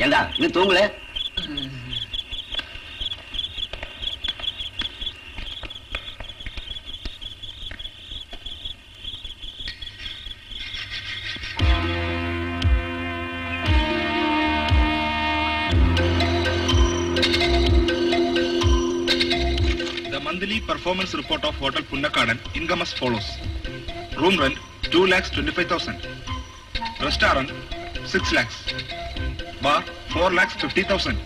ஏண்டா இன்னும் தூங்கல? The monthly performance report of Hotel Punnakadan income as follows. Room rent 2,25,000. Restaurant 6 lakhs. Bar 4,50,000.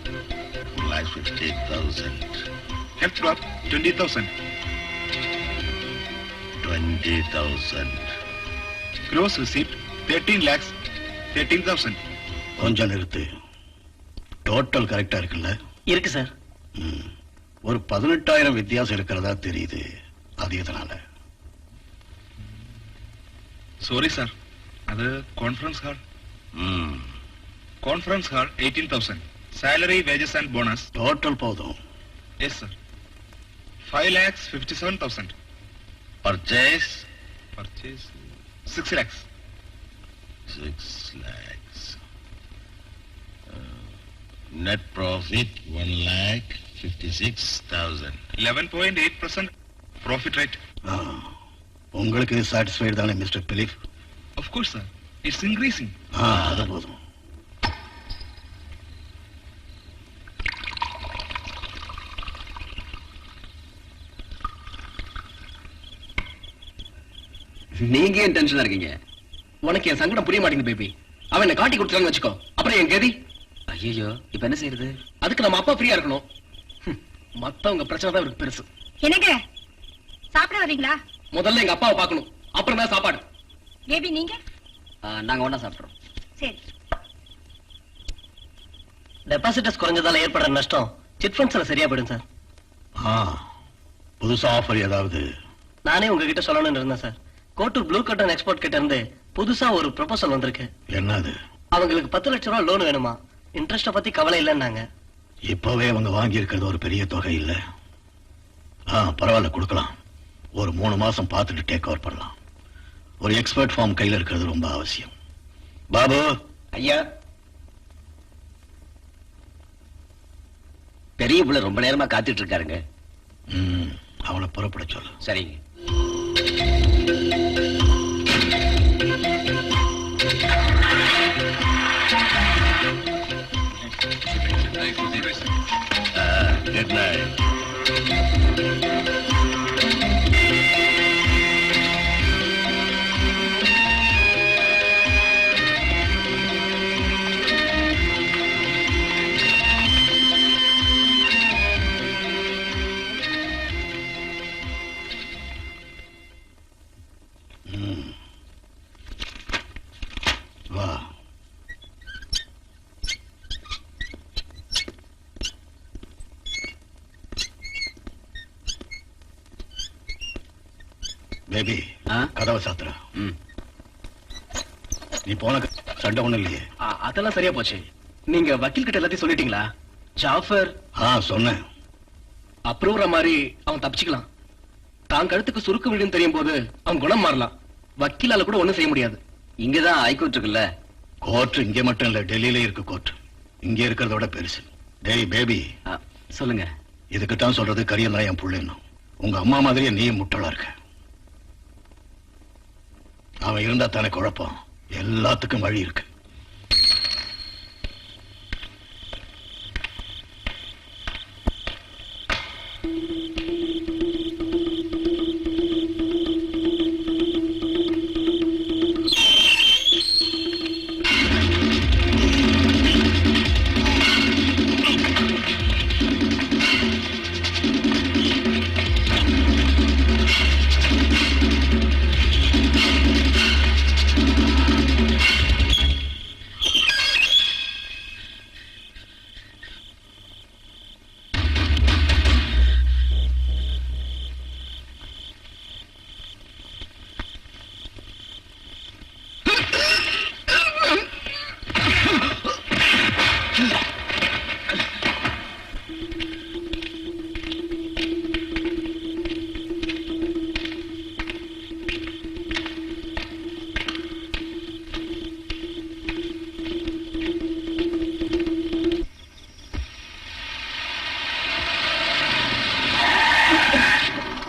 4,50,000. Health club 20,000. 20,000. Gross receipt 13,13,000. கொஞ்சம் நிறுத்து. Total கரெக்டா இருக்குல்ல? இருக்கு சார். ஒரு 18,000 வித்தியாசம் இருக்கிறதா தெரியுது. அது எதனால? Sorry sir. அது conference hall. Conference hall 18,000. Salary, wages and bonus. Total போதும். Yes sir. 5,57,000. Purchase? Purchase 6 lakhs. 6 lakhs. Net profit 1,56,000. 11.8% profit rate. உங்களுக்கு சாட்டிஸ்ஃபைடு தானே mister Philip? Of course sir. It's increasing. அது போதும். நீங்க ஏன் டென்ஷனா இருக்கீங்க? உனக்கு என் சங்கடம் புரிய மாட்டேங்குது பேபி. அவன் என்ன காட்டி கொடுத்தான்னு வச்சுக்கோ, அப்புறம் என் கதி. ஐயோ, இப்ப என்ன செய்யறது? அதுக்கு நம்ம அப்பா ஃப்ரீயா இருக்கணும். மத்தவங்க பிரச்சனை தான் இவருக்கு பெருசு. என்னங்க சாப்பிட வரீங்களா? முதல்ல எங்க அப்பாவை பார்க்கணும், அப்புறம் தான் சாப்பாடு. பேபி நீங்க? நாங்க ஒண்ணா சாப்பிடுறோம். சரி. டெபாசிட்டர்ஸ் குறைஞ்சதால ஏற்படுற நஷ்டம் சிட் ஃபண்ட்ஸ்ல சரியா போயிடும் சார். புதுசா ஆஃபர் ஏதாவது? நானே உங்ககிட்ட சொல்லணும்னு இருந்தேன் சார். கோட்டூர் ப்ளூ கட்டன் எக்ஸ்போர்ட் கிட்ட இருந்து புதுசா ஒரு ப்ரொபோசல் வந்திருக்கு. என்னது? அவங்களுக்கு 10 லட்சம் ரூபாய் லோன் வேணுமா? இன்ட்ரெஸ்ட பத்தி கவலை இல்லைன்னாங்க. இப்பவே அவங்க வாங்கி இருக்கிறது ஒரு பெரிய தொகை இல்ல. பரவாயில்ல, கொடுக்கலாம். ஒரு 3 மாசம் பார்த்துட்டு டேக் ஓவர் பண்ணலாம். ஒரு எக்ஸ்பர்ட் ஃபார்ம் கையில இருக்கிறது ரொம்ப அவசியம். பாபு ஐயா, பெரிய புள்ள ரொம்ப நேரமா காத்துட்டு இருக்காருங்க. அவளை புறப்பட சொல்லு. சரிங்க. Good night. வா. பேபி, கதவை சாத்துற. நீ போன சண்டை ஒண்ணு இல்லையே? அதெல்லாம் சரியா போச்சு. நீங்க வக்கீல் கிட்ட எல்லாத்தையும் சொல்லிட்டீங்களா? ஜாஃபர் சொன்னேன். அப்ரூவர மாதிரி அவன் தப்பிச்சுக்கலாம். தான் கழுத்துக்கு சுருக்கு விழுன்னு தெரியும் போது அவன் குணம் மாறலாம். வக்கீலால கூட ஒண்ணும் செய்ய முடியாது. இங்கதான் ஹைகோர்ட் இருக்குல்ல. கோர்ட் இங்க மட்டும் இல்ல, டெல்லியில இருக்கு கோர்ட். இங்க இருக்கிறத விட பெருசு. டேய் பேபி, சொல்லுங்க. இதுக்கு தான் சொல்றது கரியெல்லாம் என் புள்ளன்னு. உங்க அம்மா மாதிரியே நீயும் முட்டாளா இருக்க. அவன் இருந்தா தானே குழப்பம். எல்லாத்துக்கும் வழி இருக்கு.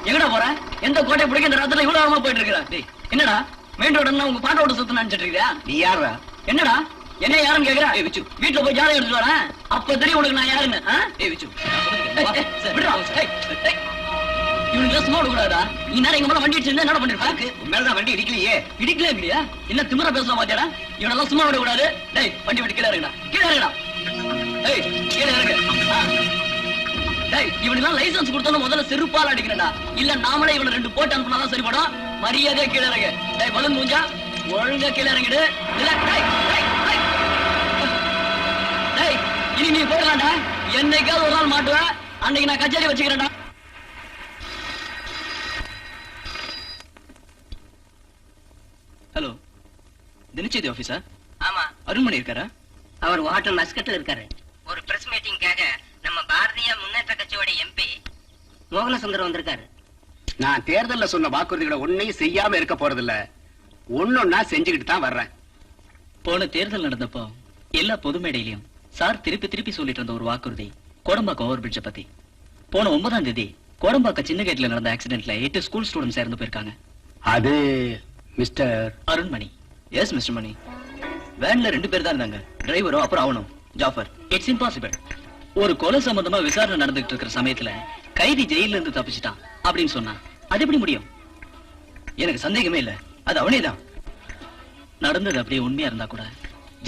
எங்கடா போற? எந்த கோட்டை பிடிக்க இந்த ராத்திரில இவ்வளவு ஆழமா போயிட்டு இருக்கிறா? என்னடா மெயின் ரோடு உங்க பாட்டோட சுத்த நினைச்சிட்டு இருக்கியா? நீ யாரா? என்னடா என்ன யாருன்னு கேக்குறா? வீட்டுல போய் ஜாதகம் எடுத்துட்டு வரேன், அப்ப தெரியும் உனக்கு நான் யாருன்னு. இவனுக்கு சும்மா விடக்கூடாதா? நீ நேரம் எங்க மேல வண்டி அடிச்சு என்ன பண்ணிருப்பாக்கு? மேலதான் வண்டி இடிக்கலையே. இடிக்கல இல்லையா? என்ன திமிரா பேசலாம் பாத்தியாடா? இவனெல்லாம் சும்மா விடக்கூடாது. டேய் வண்டி விட்டு கீழே இறங்குடா, கீழே இறங்குடா. டேய் கீழே இறங்கு. டேய் இவனுக்கு லைசன்ஸ் கொடுத்தோன்னு முதல்ல செருப்பால் அடிக்கிறேன்டா. இல்ல நாமளே இவனை 2 போட்டு அனுப்புனாதான் சரிப்படும். மரியாதையா கீழே இறங்கு. டேய் பலன் மூஞ்சா ஒழுங்கா கீழே இறங்கிடு. இல்ல டேய் டேய் டேய் டேய் இனி நீ போடலாம்டா. என்னைக்காவது ஒரு நாள் மாட்டுவேன், அன்னைக்கு நான் கச்சேரி வச்சுக்கிறேன்டா. ஹலோ, தினச்சேதி ஆபீஸா? ஆமா, அருண்மணி இருக்காரா? அவர் வாட்டர் மஸ்கட்ல இருக்காரு. ஒரு பிரஸ் மீட்டிங்காக நம்ம பாரதிய முன்னேற்ற கட்சியோட எம்பி மோகனசுந்தரம் வந்திருக்காரு. நான் தேர்தல்ல சொன்ன வாக்குறுதிகளை ஒன்னையும் செய்யாம இருக்க போறதில்ல. ஒன்னொன்னா செஞ்சுக்கிட்டு தான் வர்றேன். போன தேர்தல் நடந்தப்போ எல்லா பொது மேடையிலையும் சார் திருப்பி திருப்பி சொல்லிட்டு இருந்த ஒரு வாக்குறுதி கோடம்பாக்கம் ஓவர் பிரிட்ஜ பத்தி. போன 9ஆம் தேதி கோடம்பாக்கம் சின்ன கேட்ல நடந்த ஆக்சிடென்ட்ல 8 ஸ்கூல் ஸ்டூடெண்ட்ஸ் இறந்து போயிருக்காங்க. அது மிஸ்டர் அருண்மணி. எஸ் மிஸ்டர் மணி. வேன்ல 2 பேர் தான் இருந்தாங்க, டிரைவரும் அப்புறம் அவனும் ஜாஃபர். It's impossible. ஒரு கொலை சம்பந்தமா விசாரணை நடந்துட்டு இருக்கிற சமயத்துல கைதி ஜெயில இருந்து தப்பிச்சிட்டான் அப்படின்னு சொன்னா அது எப்படி முடியும்? எனக்கு சந்தேகமே இல்ல, அது அவனே தான். நடந்தது அப்படியே உண்மையா இருந்தா கூட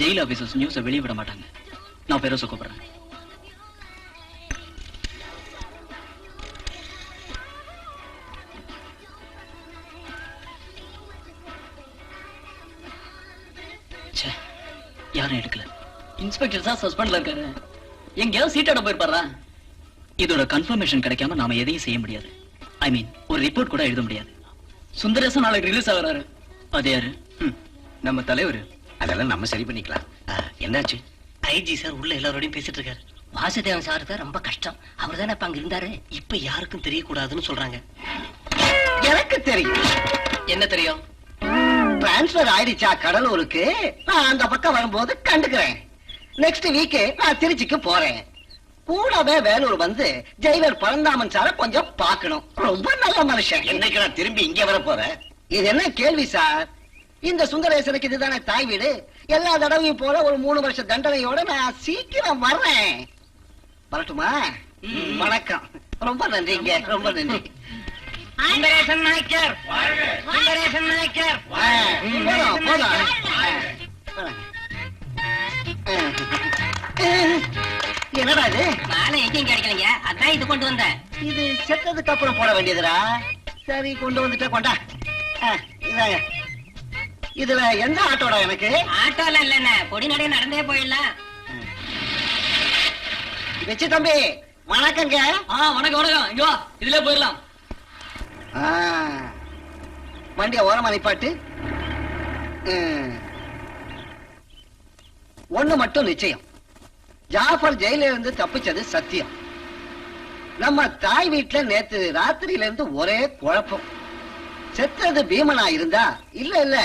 ஜெயில் ஆபீசர்ஸ் நியூஸை வெளியே விட மாட்டாங்க. நான் பெரோச கூப்பிடுறேன். யாரும் எடுக்கல. இன்ஸ்பெக்டர் சார் சஸ்பெண்ட்ல இருக்காரு. எங்கேயாவது சீட்டோட போயிருப்பாரா? இதோட கன்ஃபர்மேஷன் கிடைக்காம நாம எதையும் செய்ய முடியாது. ஐ மீன் ஒரு ரிப்போர்ட் கூட எழுத முடியாது. சுந்தரேசன் நாளைக்கு ரிலீஸ் ஆகுறாரு. அது யாரு? நம்ம தலைவர். அதெல்லாம் நம்ம சரி பண்ணிக்கலாம். என்னாச்சு? ஐஜி சார் உள்ள எல்லாரோடையும் பேசிட்டு இருக்காரு. வாசுதேவன் சார் தான் ரொம்ப கஷ்டம். அவர் தானே அங்க இருந்தாரு. இப்ப யாருக்கும் தெரியக்கூடாதுன்னு சொல்றாங்க. எனக்கு தெரியும். என்ன தெரியும்? டிரான்ஸ்பர் ஆயிடுச்சா கடலூருக்கு? நான் அந்த பக்கம் வரும்போது கண்டுக்கிறேன். நெக்ஸ்ட் வீக் நான் திருச்சிக்கு போறேன். கூடவே வேலூர் வந்து ஜெயிலர் பரந்தாமன் சார கொஞ்சம் பார்க்கணும். ரொம்ப நல்ல மனுஷன். என்னைக்கு நான் திரும்பி இங்கே வர போறேன்? இது என்ன கேள்வி சார்? இந்த சுந்தரேசனுக்கு இதுதானே தாய் வீடு. எல்லா தடவையும் போல ஒரு 3 வருஷ தண்டனையோட நான் சீக்கிரம் வர்றேன். வரட்டுமா? வணக்கம். ரொம்ப நன்றிங்க, ரொம்ப நன்றி. சுந்தரேசன் நாயக்கர், சுந்தரேசன் நாயக்கர். போதும், போதும். என்னடா இது? நானும் எங்கேயும் கிடைக்கலைங்க, அதான் இது கொண்டு வந்தேன். இது செத்ததுக்கு அப்புறம் போட வேண்டியதுடா. சரி கொண்டு வந்துட்டே கொண்டா. இதாங்க. இதுல எந்த ஆட்டோடா எனக்கு? ஆட்டோல இல்லண்ணே, பொடி நடைய நடந்தே போயிடலாம். வச்சு தம்பி வணக்கங்க. வணக்கம் வணக்கம். இங்க வா, இதுல போயிடலாம். வண்டிய ஓரமா நிப்பாட்டு. ஒண்ணு மட்டும் நிச்சயம், ஜாஃபர் ஜெயில இருந்து தப்பிச்சது சத்தியம். நம்ம தாய் வீட்டுல நேத்து ராத்திரியில இருந்து ஒரே குழப்பம். செத்தது பீமனா இருந்தா இல்ல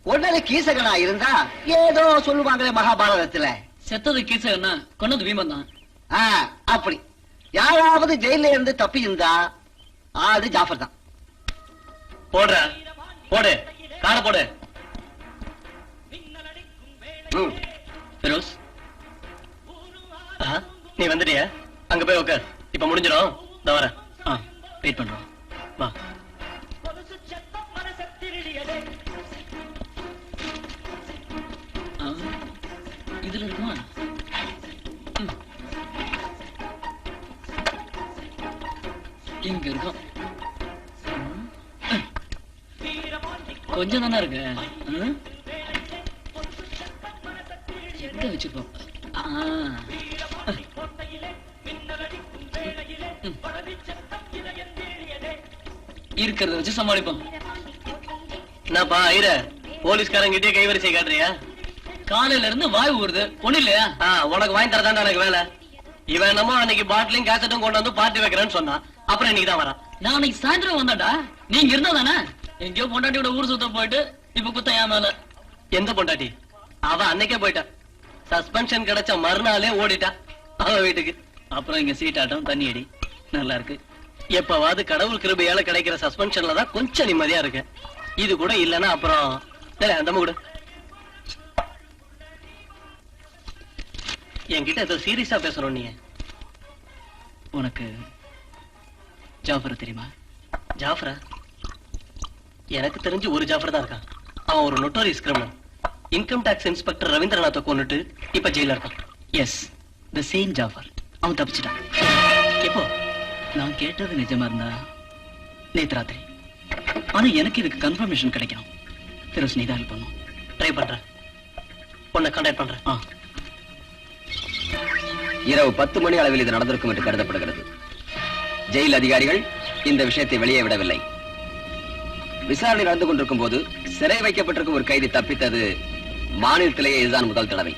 கொண்டது கீசகனா இருந்தா ஏதோ சொல்லுவாங்களே மகாபாரதத்துல. செத்தது கீசகன்னா கொன்னது பீமன் தான். அப்படி யாராவது ஜெயில இருந்து தப்பி இருந்தா அது ஜாஃபர் தான். போடுற போடு காண போடு. ஃபெரோஸ், நீ வந்துட்டியா? அங்க போய் உட்கார். இப்ப முடிஞ்சிடும். இந்த வரேன். வெயிட் பண்றோம். வா. இதுல இருக்குமா? இங்க இருக்கும். கொஞ்சம் தானே இருக்கு. எங்க வச்சிருப்போம்? இருக்கிறத வச்சு சமாளிப்போம். என்னப்பா ஐர போலீஸ்காரங்கிட்டே கைவரிசை காட்டுறியா? காலையில இருந்து வாய் ஊறுது. ஒண்ணு இல்லையா? உனக்கு வாங்கி தரதாண்டா எனக்கு வேலை. இவன் என்னமோ அன்னைக்கு பாட்டிலையும் கேசட்டும் கொண்டு வந்து பார்ட்டி வைக்கிறேன்னு சொன்னான். அப்புறம் இன்னைக்கு தான் வரான். நான் அன்னைக்கு சாயந்தரம் வந்தாடா. நீங்க இருந்தா தானே? எங்கேயோ பொண்டாட்டியோட ஊர் சுத்த போயிட்டு இப்ப குத்த ஏன் மேல. எந்த பொண்டாட்டி? அவ அன்னைக்கே போயிட்டா. சஸ்பென்ஷன் கிடைச்ச மறுநாளே ஓடிட்டா அவ வீட்டுக்கு. அப்புறம் இங்க சீட்டாட்டம் தண்ணி அடி நல்லா இருக்கு. எப்பவாவது கடவுள் கிருபையால கிடைக்கிற சஸ்பென்ஷன்ல தான் கொஞ்சம் நிம்மதியா இருக்கு. இது கூட இல்லன்னா அப்புறம் அந்த கூட என்கிட்ட ஏதோ சீரியஸா பேசணும். நீ உனக்கு ஜாஃபர் தெரியுமா? ஜாஃபரா? எனக்கு தெரிஞ்சு ஒரு ஜாஃபர் தான் இருக்கான். அவன் ஒரு notorious criminal. Income tax inspector ரவீந்திரநாத்தை கொன்னுட்டு இப்ப ஜெயில இருக்கான். Yes, the same Jaffar. அவன் தப்பிச்சிட்டான். எப்போ? நான் கேட்டது நிஜமா இருந்தா நேத்து ராத்திரி. ஆனா எனக்கு இதுக்கு கன்ஃபர்மேஷன் கிடைக்கணும். ஃபெரோஸ், நீ தான் ஹெல்ப் பண்ணும். ட்ரை பண்றேன். உன்னை கான்டாக்ட் பண்றேன். இரவு 10 மணி அளவில் இது நடந்திருக்கும் என்று கருதப்படுகிறது. ஜெயில் அதிகாரிகள் இந்த விஷயத்தை வெளியே விடவில்லை. விசாரணை நடந்து கொண்டிருக்கும் போது சிறை வைக்கப்பட்டிருக்கும் ஒரு கைதி தப்பித்தது மாநிலத்திலேயே இதுதான் முதல் தடவை.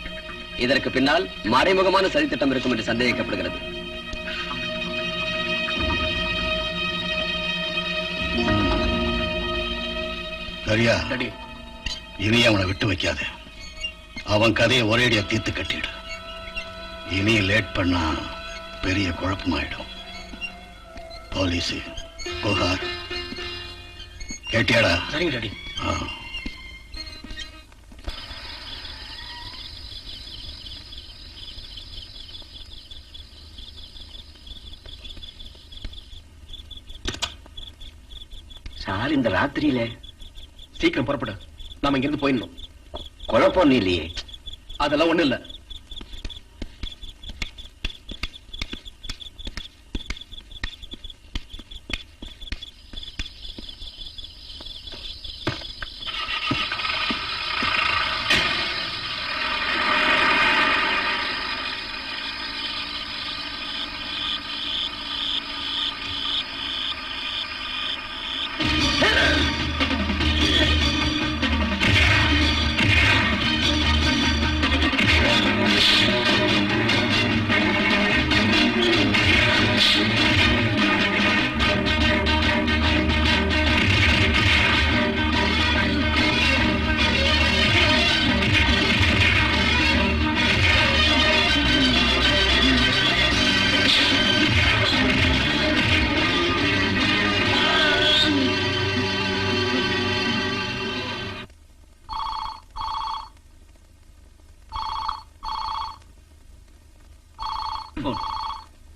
இதற்கு பின்னால் மறைமுகமான சதித்திட்டம் இருக்கும் என்று சந்தேகிக்கப்படுகிறது. சரியா? இனி அவனை விட்டு வைக்காத. அவன் கதையை ஒரேடியா தீர்த்து கட்டிடு. இனி லேட் பண்ணா பெரிய குழப்பமாயிடும். போலீஸ் புகார். கேட்டியாடா? சரிங்க டாடி. சார், இந்த ராத்திரியில சீக்கிரம் புறப்படு. நாம இங்கிருந்து போயிடணும். குழப்பம் இல்லையே? அதெல்லாம் ஒண்ணு இல்ல.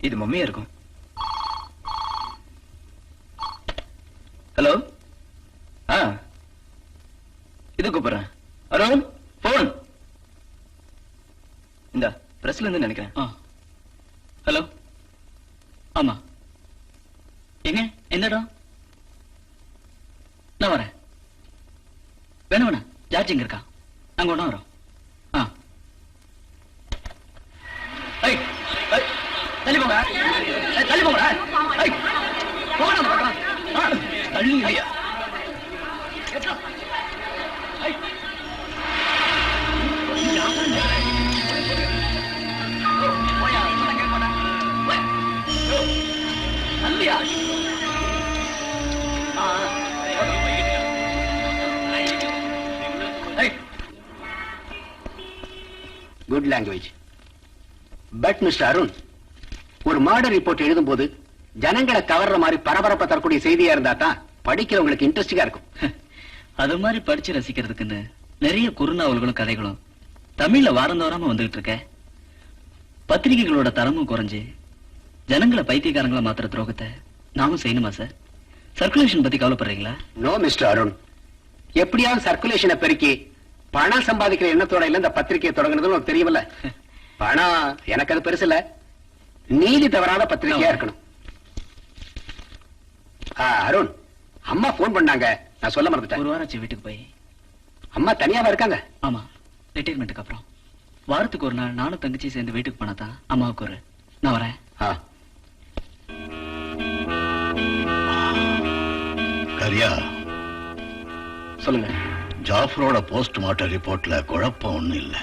இது மம்மியா இருக்கும். ஹலோ, இது கூப்பிடுறேன். அருண், போன் இந்த பிரஸ்ல இருந்து நினைக்கிறேன். ஹலோ, ஆமா. எங்க எந்த இடம்? நான் வரேன். வேணா வேணா, ஜார்ஜ் எங்க இருக்கா? நாங்க ஒண்ணா வரோம். தள்ளி போங்க, தள்ளி போங்க, தள்ளி இல்லையா? Good language. But mister Arun, ஒரு மர்டர் ரிப்போர்ட் எழுதும் போது ஜனங்களை கவர்ற மாதிரி பரபரப்பா தரக்கூடிய செய்தியா இருந்தா தான் படிக்கிறவங்களுக்கு இன்ட்ரெஸ்டிங்கா இருக்கும். அது மாதிரி படிச்சு ரசிக்கிறதுக்குன்னு நிறைய குறுநாவல்களும் கதைகளும் தமிழ்ல வாரந்தோறாம வந்துகிட்டு இருக்க. பத்திரிகைகளோட தரமும் குறைஞ்சு ஜனங்களை பைத்தியக்காரங்களா மாத்திர துரோகத்தை நாமும் செய்யணுமா சார்? சர்க்குலேஷன் பத்தி கவலைப்படுறீங்களா? நோ மிஸ்டர் அருண், எப்படியாவது சர்க்குலேஷனை பெருக்கி பணம் சம்பாதிக்கிற எண்ணத்தோட இல்ல இந்த பத்திரிகையை தொடங்குறதுன்னு உனக்கு தெரியுமில்ல. பணம் எனக்கு அது பெருசு இல்ல, நீதி தவறாத பத்திரிகையா இருக்கணும். அருண், அம்மா போன் பண்ணாங்க, நான் சொல்ல மறந்துட்டேன். ஒரு வாரம் ஆச்சு வீட்டுக்கு போய். அம்மா தனியாவா இருக்காங்க? ஆமா, ரிட்டையர்மெண்ட்டுக்கு அப்புறம் வாரத்துக்கு ஒரு நாள் நானும் தங்கச்சி சேர்ந்து வீட்டுக்கு போனாதான் அம்மாவுக்கு ஒரு. நான் வரேன். கரியா, சொல்லுங்க. ஜாஃபரோட போஸ்ட்மார்ட்டம் ரிப்போர்ட்ல குழப்பம் ஒண்ணும் இல்ல.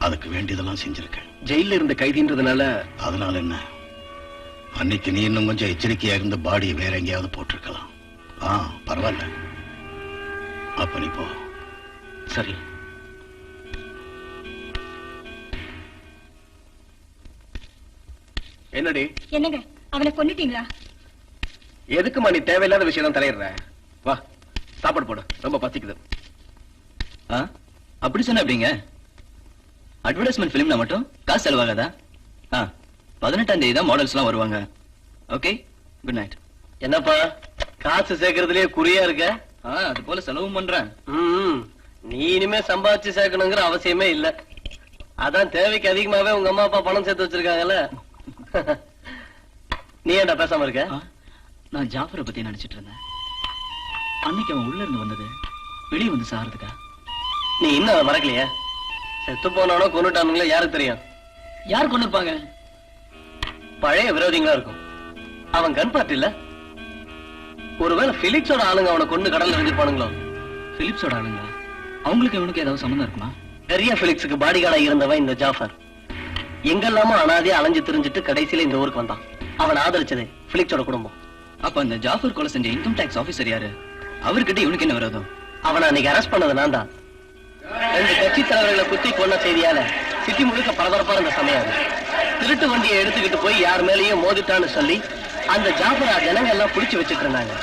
அதுக்கு வேண்டியதெல்லாம் செஞ்சிருக்கேன். ஜெயில இருந்த கைதின்றதுனால. அதனால என்ன, அன்னைக்கு நீ இன்னும் கொஞ்சம் எச்சரிக்கையா இருந்து பாடியை வேற எங்கேயாவது போட்டிருக்கலாம். பரவாயில்ல, அப்ப நீ போ. சரி. என்னடி? என்னங்க, அவனை கொன்னுட்டீங்களா? எதுக்குமா நீ தேவையில்லாத விஷயம் தான் தலையிடுற? வா, சாப்பாடு போடு, ரொம்ப பசிக்குது. அப்படி சொன்ன எப்படிங்க? அட்வர்டைஸ்மெண்ட் பிலிம்னா மட்டும் காசு செலவாகாதா? 18ஆம் தேதி தான் மாடல்ஸ் எல்லாம் வருவாங்க. Okay, good night. என்னப்பா காசு சேர்க்கறதுலயே குறியா இருக்க? அது போல செலவும் பண்றேன். நீ இனிமே சம்பாதிச்சு சேர்க்கணுங்கிற அவசியமே இல்ல. அதான் தேவைக்கு அதிகமாவே உங்க அம்மா அப்பா பணம் சேர்த்து வச்சிருக்காங்கல்ல. நீ ஏன்டா பேசாம இருக்க? நான் ஜாஃபரை பத்தி நினைச்சிட்டு இருந்தேன். அன்னைக்கு அவன் உள்ள இருந்து வந்தது வெளியே வந்து சாரதுக்கா? நீ இன்னும் அதை மறக்கலையா? செத்து போனானோ கொண்டுட்டானுங்களோ யாருக்கு தெரியும்? யார் கொண்டு இருப்பாங்க? பழைய விரோதிங்களா இருக்கும். அவன் கன் பார்ட்டி இல்ல. ஒருவேளை பிலிப்ஸோட ஆளுங்க அவனை கொண்டு கடல்ல எரிஞ்சிருப்பானுங்களோ? பிலிப்ஸோட ஆளுங்களா? அவங்களுக்கு இவனுக்கு ஏதாவது சம்பந்தம் இருக்குமா? பெரிய பிலிப்ஸுக்கு பாடிகார்டா இருந்தவன் இந்த ஜாஃபர். எங்கெல்லாமோ அனாதையா அலைஞ்சு திரிஞ்சிட்டு கடைசியில இந்த ஊருக்கு வந்தான். அவன் ஆதரிச்சது பிலிப்ஸோட குடும்பம். அப்ப அந்த ஜாஃபர் கொலை செஞ்ச இன்கம் டாக்ஸ் ஆபீசர் யாரு? அவர்கிட்ட இவனுக்கு என்ன விரோதம்? அவனை அன்னைக்கு அரெஸ்ட் பண்ணது நான் தான். 2 கட்சி தலைவர்களை குத்தி கொன்ன செய்தியால சிட்டி முழுக்க பரபரப்பா இருந்த சமயம். திருட்டு வண்டியை எடுத்துக்கிட்டு போய் யார் மேலேயும் மோதிட்டான்னு சொல்லி அந்த ஜாஃபரா ஜனங்க எல்லாம் புடிச்சு வச்சுட்டு இருந்தாங்க.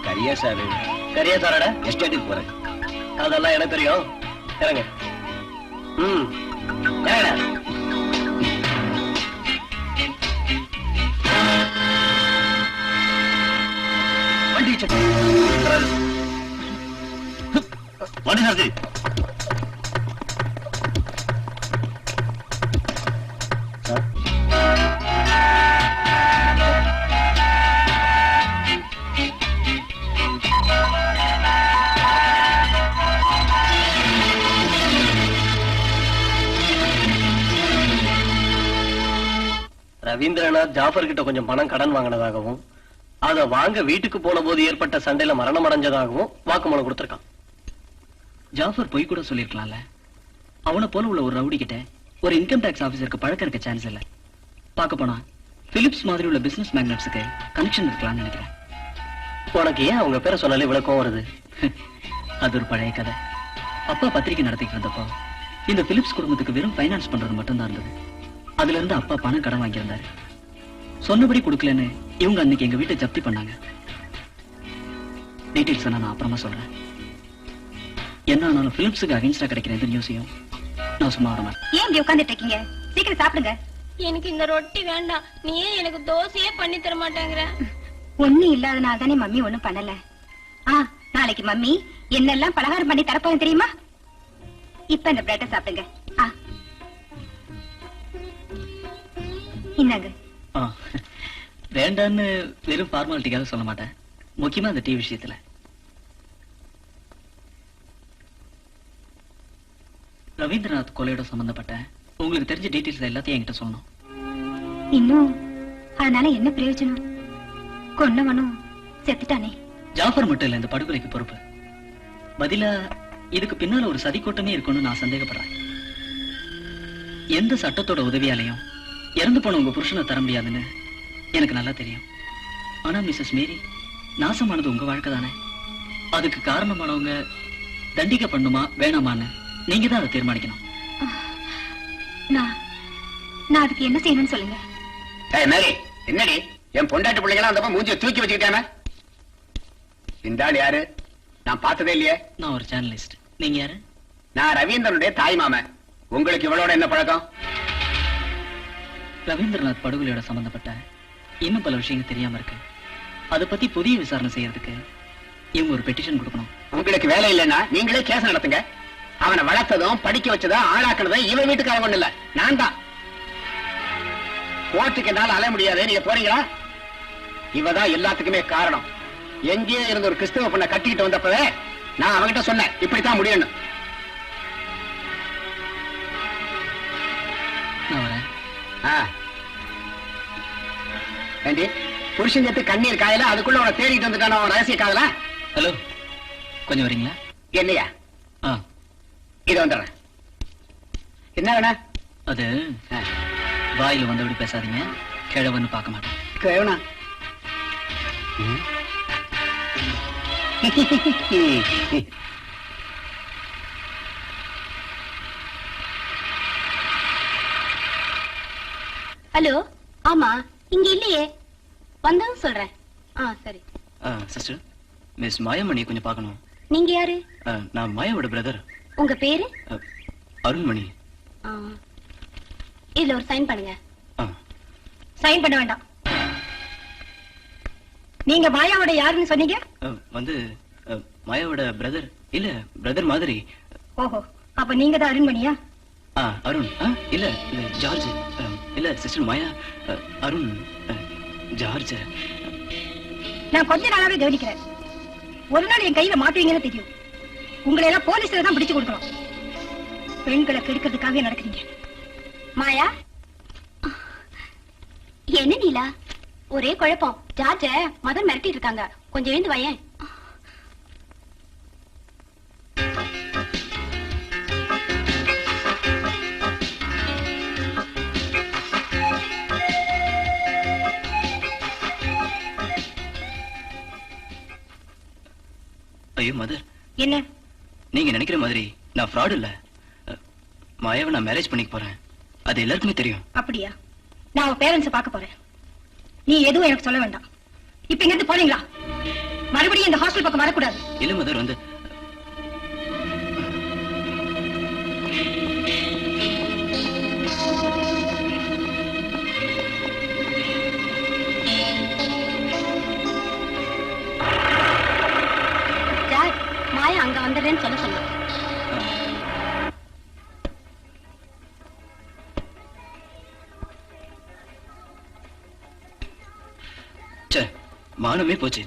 கரியா சார், கரியா சாரோட எஸ்டேட்டுக்கு போறேன். அதெல்லாம் எனக்கு தெரியும். இறங்க. இறங்கடா. வண்டி சார்ஜி. ரவீந்திரநாத் ஜாஃபர் கிட்ட கொஞ்சம் பணம் கடன் வாங்கினதாகவும் அதை வாங்க வீட்டுக்கு போன போது ஏற்பட்ட சண்டையில மரணம் அடைஞ்சதாகவும் வாக்குமூலம் கொடுத்திருக்கான். ஜாஃபர் பொய் கூட சொல்லிருக்கலாம்ல. அவனை போல உள்ள ஒரு ரவுடி கிட்ட ஒரு இன்கம் டாக்ஸ் ஆபீசருக்கு பழக்கம் இருக்க சான்ஸ் இல்ல. பார்க்க போனா பிலிப்ஸ் மாதிரி உள்ள பிசினஸ் மேக்னட்ஸுக்கு கனெக்ஷன் இருக்கலாம்னு நினைக்கிறேன். உனக்கு ஏன் அவங்க பேரை சொன்னாலே விளக்கம் வருது? அது ஒரு பழைய கதை. அப்பா பத்திரிகை நடத்திட்டு இருந்தப்போ இந்த பிலிப்ஸ் குடும்பத்துக்கு வெறும் பைனான்ஸ் பண்றது மட்டும்தான் இருந்தது. அதுல இருந்து அப்பா பணம் கடன் வாங்கியிருந்தாரு. சொன்னபடி கொடுக்கலன்னு இவங்க அன்னைக்கு எங்க வீட்டை ஜப்தி பண்ணாங்க. டீடைல்ஸ் நான் அப்புறமா சொல்றேன். என்ன ஆனாலும் பிலிப்ஸுக்கு அகைன்ஸ்டா கிடைக்கிற எந்த நியூஸையும் நான் சும்மா வர மாட்டேன். ஏன் இங்க உட்கார்ந்துட்டு இருக்கீங்க? சீக்கிரம் சாப்பிடுங்க. எனக்கு இந்த ரொட்டி வேண்டாம். நீ ஏன் எனக்கு தோசையே பண்ணி தர மாட்டேங்கிற? ஒண்ணு இல்லாதனால தானே மம்மி ஒண்ணும் பண்ணல. நாளைக்கு மம்மி என்னெல்லாம் பலகாரம் பண்ணி தரப்போம் தெரியுமா? இப்ப இந்த பிரெட்டை சாப்பிடுங்க. இந்தாங்க. வேண்டான்னு வெறும் ஃபார்மாலிட்டிக்காக சொல்ல மாட்டேன். முக்கியமா அந்த டீ விஷயத்துல. ரவீந்திரநாத் கொலையோட சம்பந்தப்பட்ட உங்களுக்கு தெரிஞ்ச டீடைல்ஸ் எல்லாத்தையும் என்கிட்ட சொல்லணும். இன்னும் அதனால என்ன பிரயோஜனம்? கொன்னவனும் செத்துட்டானே. ஜாஃபர் மட்டும் இல்ல இந்த படுகொலைக்கு பொறுப்பு. பதிலா இதுக்கு பின்னால ஒரு சதி கூட்டமே இருக்கும்னு நான் சந்தேகப்படுறேன். எந்த சட்டத்தோட உதவியாலையும் இறந்து போன உங்க புருஷனை தர முடியாதுன்னு எனக்கு நல்லா தெரியும். ஆனா மிஸ்ஸஸ் மேரி, நாசமானது உங்க வாழ்க்கை தானே. அதுக்கு காரணமானவங்க தண்டிக்கப்படணுமா வேணாமான்னு நீங்க தான் அதை தீர்மானிக்கணும். நான் அதுக்கு என்ன செய்யணும்னு சொல்லுங்க. மேரி, என்னடி என் பொண்டாட்டி பிள்ளைங்களா அந்த மூஞ்சியை தூக்கி வச்சுக்கிட்டானே? இந்த ஆள் யாரு? நான் பார்த்ததே இல்லையே. நான் ஒரு ஜேர்னலிஸ்ட். நீங்க யாரு? நான் ரவீந்திரனுடைய தாய் மாமன். உங்களுக்கு இவளோட என்ன பழக்கம்? ரவீந்திரநாத் படுகொலையோட சம்பந்தப்பட்ட இன்னும் பல விஷயங்கள் தெரியாம இருக்கு. அதை பத்தி புதிய விசாரணை செய்யறதுக்கு இவங்க ஒரு பெட்டிஷன் கொடுக்கணும். உங்களுக்கு வேலை இல்லைன்னா நீங்களே கேஸ் நடத்துங்க. அவனை வளர்த்ததும் படிக்க வச்சதும் ஆளாக்குனதும் இவன் வீட்டுக்காரங்க ஒண்ணு இல்ல, நான் தான். கோர்ட்டுக்கு என்னால அலைய முடியாது. நீங்க போறீங்களா? இவதான் எல்லாத்துக்குமே காரணம். எங்கேயோ இருந்த ஒரு கிறிஸ்தவ பொண்ணை கட்டிக்கிட்டு வந்தப்பவே நான் அவங்கிட்ட சொன்னேன், இப்படித்தான் முடியணும். நான் வரேன். ஏண்டி புருஷன் சேர்த்து கண்ணீர் காயல அதுக்குள்ள அவனை தேடிட்டு வந்துட்டான அவன் ரகசிய காதல? ஹலோ, கொஞ்சம் வரீங்களா? என்னையா? இத வந்துடுறேன். என்ன வேணா? அது வாயில வந்தபடி பேசாதீங்க. கிழவன்னு பார்க்க மாட்டேன். வேணா? ஹலோ. ஆமா, இங்க இல்லையே. வந்ததும் சொல்றேன். சரி. சிஸ்டர், மிஸ் மாயாமணி கொஞ்சம் பார்க்கணும். நீங்க யாரு? நான் மாயாவோட பிரதர். உங்க பேரு? அருண்மணி. இதுல ஒரு சைன் பண்ணுங்க. சைன் பண்ண வேண்டாம். நீங்க மாயாவோட யாருன்னு சொன்னீங்க? வந்து மாயாவோட பிரதர். இல்ல, பிரதர் மாதிரி. ஓஹோ, அப்ப நீங்க தான் அருண்மணியா? அருண். இல்ல இல்ல, ஜார்ஜ். இல்ல சிஸ்டர் மாயா, அருண் ஜார்ஜ். நான் கொஞ்ச நாளாவே கவனிக்கிறேன். ஒரு நாள் என் கையில மாட்டுவீங்கன்னு தெரியும். உங்களை எல்லாம் போலீஸ்ல தான் பிடிச்சு கொடுக்கணும். பெண்களை கெடுக்கிறதுக்காகவே நடக்கிறீங்க. மாயா, என்ன நீலா? ஒரே குழப்பம். ஜார்ஜ மதன் மிரட்டிட்டு இருக்காங்க. கொஞ்சம் எழுந்து வாயேன். ஐயோ மதர், என்ன? நீங்க நினைக்கிற மாதிரி நான் ஃப்ராட் இல்ல. மாயாவை நான் மேரேஜ் பண்ணிக்க போறேன். அது எல்லாருக்குமே தெரியும். அப்படியா? நான் அவ பேரண்ட்ஸ பார்க்க போறேன். நீ எதுவும் எனக்கு சொல்ல வேண்டாம். இப்ப இங்க இருந்து போறீங்களா? மறுபடியும் இந்த ஹாஸ்டல் பக்கம் வரக்கூடாது. இல்ல மதர், வந்து ஜார்ஜ், மாயா அங்க வந்துடுறேன்னு சொல்ல சொன்னான். மானமே போச்சு.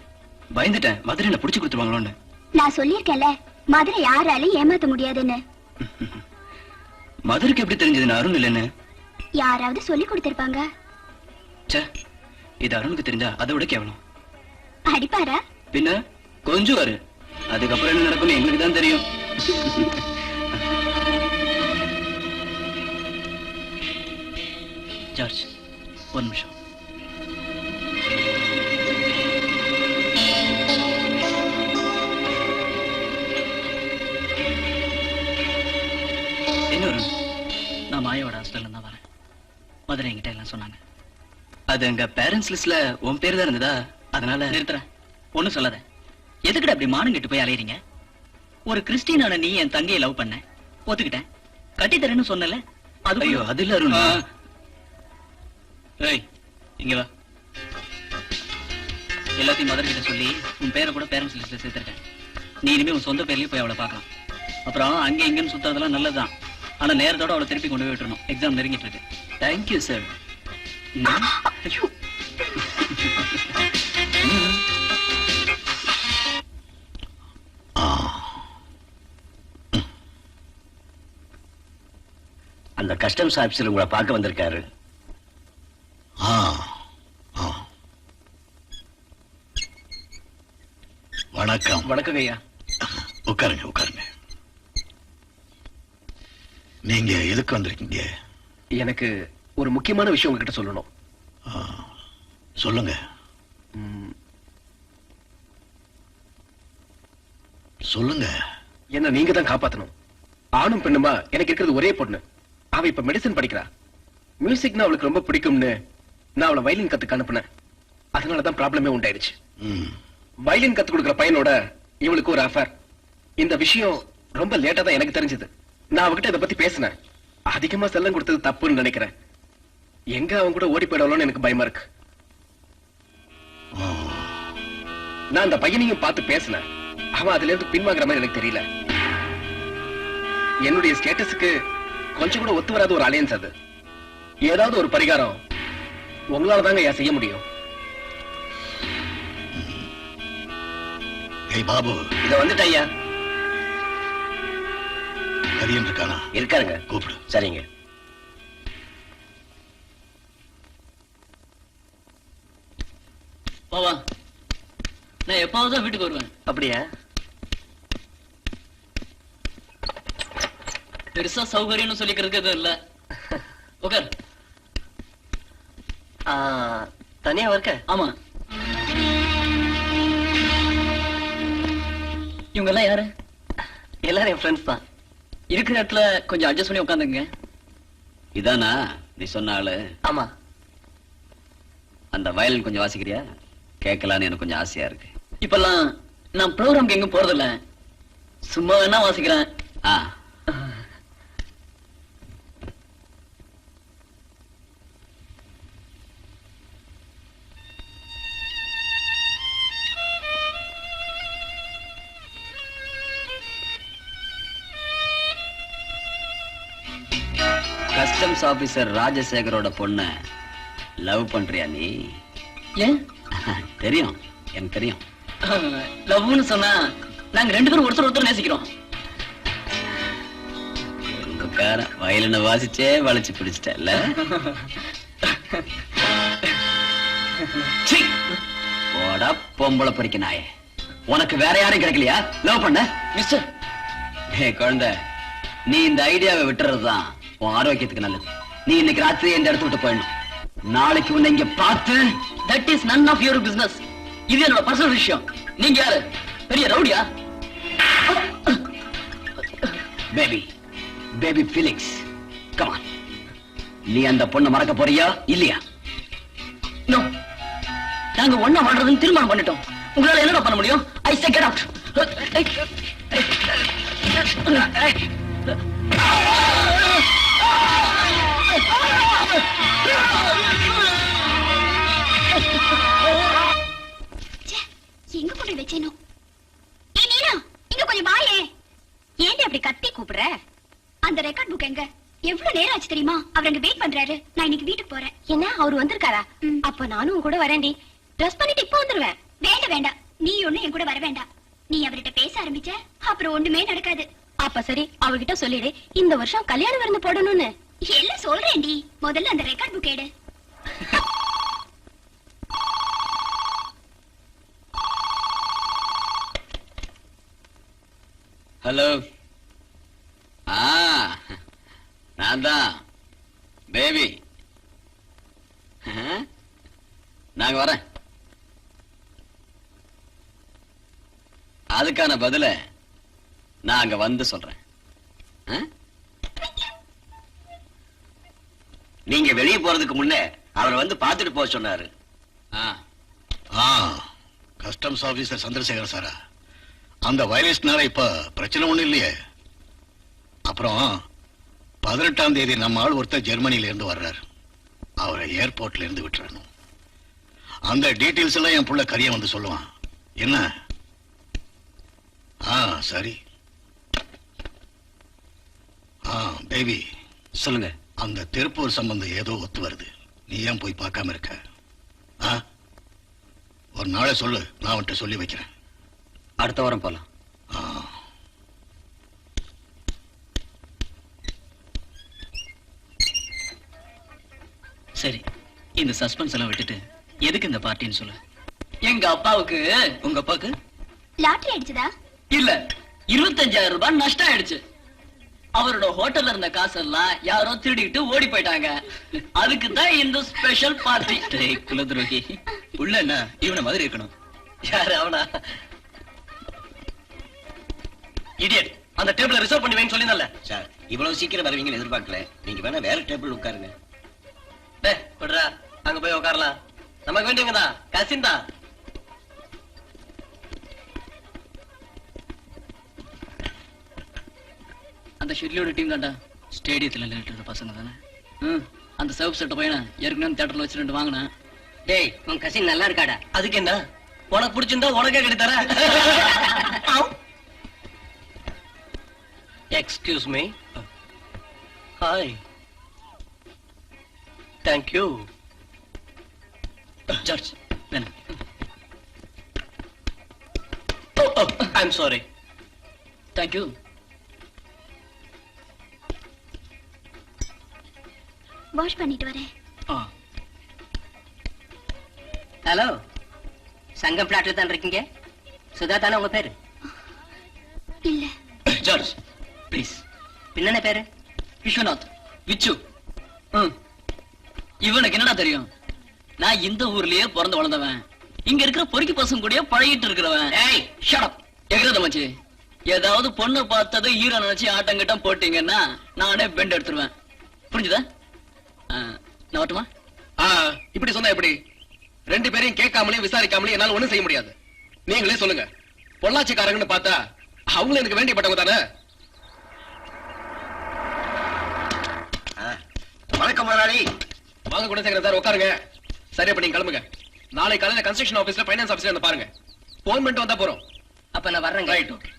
பயந்துட்டேன் மதுரை என்ன புடிச்சு கொடுத்துருவாங்களோன்னு. நான் சொல்லியிருக்கேன்ல, மதுரை யாராலையும் ஏமாத்த முடியாதுன்னு. மதுரைக்கு எப்படி தெரிஞ்சது நான் அருண் இல்லைன்னு? யாராவது சொல்லி கொடுத்திருப்பாங்க. இது அருணுக்கு தெரிஞ்சா அதை விட கேவலம். அடிப்பாரா? பின்ன கொஞ்சம் வரு. அதுக்கப்புறம் என்ன நடக்கும்னு எங்களுக்கு தான் தெரியும். ஜார்ஜ், ஒரு நிமிஷம். நான் மாயாவோட ஹாஸ்டல்ல தான் வரேன். மதுரை என்கிட்ட எல்லாம் சொன்னாங்க. அது எங்க பேரண்ட்ஸ் லிஸ்ட்ல உன் பேர் தான் இருந்ததா, அதனால நிறுத்துறேன். ஒண்ணும் சொல்லாத. எதுக்குடா அப்படி மானம் கெட்டு போய் அலையறீங்க? ஒரு கிறிஸ்டியனான நீ என் தங்கையை லவ் பண்ண, ஒத்துக்கிட்டேன். கட்டித்தரேன்னு சொன்னல. அது ஐயோ, அது இல்ல அருண். ஏய், இங்க வா. எல்லாத்தையும் மதர் கிட்ட சொல்லி உன் பேரை கூட பேரண்ட்ஸ் லிஸ்ட்ல சேர்த்திருக்கேன். நீ இனிமே உன் சொந்த பேர்லயே போய் அவளை பார்க்கலாம். அப்புறம் அங்க இங்கன்னு சுத்தறதெல்லாம் நல்லதுதான். ஆனா நேரத்தோட அவளை திருப்பி கொண்டு போய் விட்டுறணும். எக்ஸாம் நெருங்கிட்டு இருக்கு. Thank you sir. அந்த கஸ்டம்ஸ் ஆபீசர் உங்களை பார்க்க வந்திருக்காரு. ஆ ஆ. வணக்கம். வணக்கம் ஐயா. உட்காருங்க உட்காருங்க. நீங்க எதுக்கு வந்திருக்கீங்க? எனக்கு ஒரு முக்கியமான விஷயம் உங்ககிட்ட சொல்லணும். சொல்லுங்க. சொல்லுங்க. என்ன நீங்க தான் காப்பாத்தணும். ஆணும் பெண்ணுமா எனக்கு இருக்கிறது ஒரே பொண்ணு. அவ இப்ப மெடிசன் படிக்கிறா. மியூசிக்னா அவளுக்கு ரொம்ப பிடிக்கும்னு நான் அவளை வயலின் கத்துக்க அனுப்புனேன். அதனாலதான் ப்ராப்ளமே உண்டாயிடுச்சு. வயலின் கத்து கொடுக்கிற பையனோட இவளுக்கு ஒரு அஃபேர். இந்த விஷயம் ரொம்ப லேட்டா தான் எனக்கு தெரிஞ்சது. நான் அவகிட்ட இதை பத்தி பேசினேன். அதிகமா செல்லம் கொடுத்தது தப்புன்னு நினைக்கிறேன். எங்க அவன் கூட ஓடி போயிடலாம்னு எனக்கு பயமா இருக்கு. நான் அந்த பையனையும் பார்த்து பேசினேன். அவன் அதுல இருந்து பின்வாங்குற மாதிரி எனக்கு தெரியல. என்னுடைய ஸ்டேட்டஸுக்கு கொஞ்சம் கூட ஒத்து வராத ஒரு அலையன்ஸ் அது. ஏதாவது ஒரு பரிகாரம் உங்களால தாங்க ஐயா செய்ய முடியும். ஏய் பாபு, இத வந்துட்ட ஐயா. கரியன் இருக்கானா? இருக்காருங்க. கூப்பிடு. சரிங்க. பாவா, நான் எப்பாவது தான் வீட்டுக்கு வருவேன். அப்படியா? பெருசா சௌகரியம்னு சொல்லிக்கிறதுக்கு எதுவும் இல்ல. உட்கார். தனியா இருக்க? ஆமா. இவங்க எல்லாம் யாரு? எல்லாரும் என் ஃப்ரெண்ட்ஸ் தான். இருக்கிற இடத்துல கொஞ்சம் அட்ஜஸ்ட் பண்ணி உட்காந்துங்க. இதானா நீ சொன்ன ஆளு? ஆமா. அந்த வயலின் கொஞ்சம் வாசிக்கிறியா? கேட்கலான்னு எனக்கு கொஞ்சம் ஆசையா இருக்கு. இப்பெல்லாம் நான் ப்ரோக்ராம்க்கு எங்க போறதில்ல. சும்மா வேணா வாசிக்கிறேன். கஸ்டம்ஸ் ஆபீசர் ராஜசேகரோட பொண்ண லவ் பண்றியா நீ? ஏன்? தெரியும், எனக்கு தெரியும். லவ்னு சொன்னா நாங்க ரெண்டு பேரும் ஒருத்தர் நேசிக்கிறோம். வயலின வாசிச்சே வளைச்சு பிடிச்சிட்டல. போடா பொம்பளை படிக்க நாயே. உனக்கு வேற யாரும் கிடைக்கலையா லவ் பண்ண? மிஸ்டர், குழந்தை, நீ இந்த ஐடியாவை விட்டுறதுதான் உன் ஆரோக்கியத்துக்கு நல்லது. நீ இன்னைக்கு ராத்திரி இந்த இடத்த விட்டு போயிடணும். நாளைக்கு உன்னை இங்க பார்த்து that is none of your business. இது என்னோட பர்சனல் விஷயம். நீங்க யாரு? பெரிய ரவுடியா? Baby baby Felix, come on. நீ அந்த பொண்ணை மறக்க போறியா இல்லையா? நோ, நாங்க ஒண்ணா வாழ்றதுன்னு தீர்மானம் பண்ணிட்டோம். உங்களால என்னடா பண்ண முடியும்? ஐ சே கெட் அவுட். எங்க கொண்டு வச்சேனோ? ஏய் நீனா, இங்க கொஞ்சம் வாயே. ஏன்டி அப்படி கத்தி கூப்பிடுற? அந்த ரெக்கார்ட் புக் எங்க? எவ்வளவு நேரம் ஆச்சு தெரியுமா? அவர் அங்க வெயிட் பண்றாரு. நான் இன்னைக்கு வீட்டுக்கு போறேன். என்ன, அவர் வந்திருக்காரா? அப்ப நானும் உன் கூட வரேன்டி. ட்ரெஸ் பண்ணிட்டு இப்ப வந்துருவேன். வேண்டாம் வேண்டாம், நீ ஒண்ணு என் கூட வர வேண்டாம். நீ அவர்கிட்ட பேச ஆரம்பிச்ச அப்புறம் ஒண்ணுமே நடக்காது. அப்ப சரி, அவர்கிட்ட சொல்லிடு இந்த வருஷம் கல்யாண விருந்து போடணும்னு. எல்லாம் சொல்றேன்டி, முதல்ல அந்த ரெக்கார்ட் புக் எடு. ஹலோ. நான் தான் பேபி. நாங்க வரேன். அதுக்கான பதில நான் அங்க வந்து சொல்றேன். நீங்க வெளியே போறதுக்கு முன்னே அவர் வந்து பார்த்துட்டு போக சொன்னாரு. கஸ்டம்ஸ் ஆபீசர் சந்திரசேகர் சாரா? அந்த வயலிஸ்ட்னால இப்ப பிரச்சனை ஒண்ணு இல்லையே. அப்புறம் 18ஆம் தேதி நம்ம ஆள் ஒருத்தர் ஜெர்மனில இருந்து வர்றாரு. அவரை ஏர்போர்ட்ல இருந்து விட்டுறணும். அந்த டீடைல்ஸ் எல்லாம் என் புள்ள கரிய வந்து சொல்லுவான். என்ன? சரி. பேபி சொல்லுங்க. அந்த திருப்பூர் சம்பந்தம் ஏதோ ஒத்து வருது. நீ ஏன் போய் பார்க்காம இருக்க? ஒரு நாளை சொல்லு, நான் அவன்கிட்ட சொல்லி வைக்கிறேன். அடுத்த வாரம் போலாம். சரி, இந்த சஸ்பென்ஸ் எல்லாம் விட்டுட்டு எதுக்கு இந்த பார்ட்டின்னு சொல்லு. எங்க அப்பாவுக்கு, உங்க அப்பாவுக்கு லாட்டரி அடிச்சதா? இல்ல, 25,000 ரூபாய் நஷ்டம் ஆயிடுச்சு. அவரோட ஹோட்டல்ல இருந்த காசெல்லாம் யாரோ திருடிட்டு ஓடி போயிட்டாங்க. அதுக்கு தான் இந்த ஸ்பெஷல் பார்ட்டி. குலதுரோகி, உள்ள என்ன இவன மாதிரி இருக்கணும். யாரு அவனா? இடியட், அந்த டேபிள ரிசர்வ் பண்ணி வைன்னு சொல்லினல்ல. சார், இவ்வளவு சீக்கிரம் வருவீங்கன்னு எதிர்பார்க்கல. நீங்க வேணா வேற டேபிள் உட்காருங்க. டேய், விடுறா, அங்க போய் உட்காரலாம். நமக்கு வேண்டியவங்க தான், கசின் தான். அந்த ஷெட்லியோட டீம் தான்டா. ஸ்டேடியத்துல விளையாடுற பசங்க தானே. அந்த சர்வ் செட்ட பையனை ஏற்கனவே தியேட்டர்ல வச்சு 2 வாங்கினேன். டேய் உன் கசின் நல்லா இருக்காடா. அதுக்கு என்ன, உனக்கு பிடிச்சிருந்தா உனக்கே கிடைத்தார. Excuse me. Hi, thank you. George வேணும். I'm sorry. தேங்க்யூ. வாஷ் பண்ணிட்டு வரேன். ஹலோ, சங்கம் பிளாட்ல தான் இருக்கீங்க? சுதா தானே உங்க பேரு? இல்ல. George please. பின்ன பேரு? விஸ்வநாத். விச்சு. இவனுக்கு என்னடா தெரியும்? நான் இந்த ஊர்லயே பிறந்து வளர்ந்தவன். இங்க இருக்கிற பொறுக்கி பசங்க கூட பழகிட்டு இருக்கிறவன். ஏய் ஷட் அப். எகிறது மச்சி, ஏதாவது பொண்ணு பார்த்தது ஈர நினைச்சு ஆட்டங்கிட்டம் போட்டீங்கன்னா நானே பெண்ட் எடுத்துருவேன். புரிஞ்சுதா? நான் வரட்டுமா? இப்படி சொன்னா எப்படி? 2 பேரையும் கேட்காமலே விசாரிக்காமலே என்னால ஒண்ணும் செய்ய முடியாது. நீங்களே சொல்லுங்க. பொள்ளாச்சிக்காரங்கன்னு பார்த்தா அவங்களும் எனக்கு வேண்டியப்பட்டவங்க தானே. வணக்கம் முதலாளி. வாங்க குணசேகரன் சார், உட்காருங்க. சரி, அப்ப நீங்க கிளம்புங்க. நாளை காலையில கன்ஸ்ட்ரக்ஷன் ஆபீஸ்ல ஃபைனான்ஸ் ஆபீஸ்ல வந்து பாருங்க. போன் பண்ணிட்டு வந்தா போறோம். அப்ப நான் வர்றேங்க. Right, okay.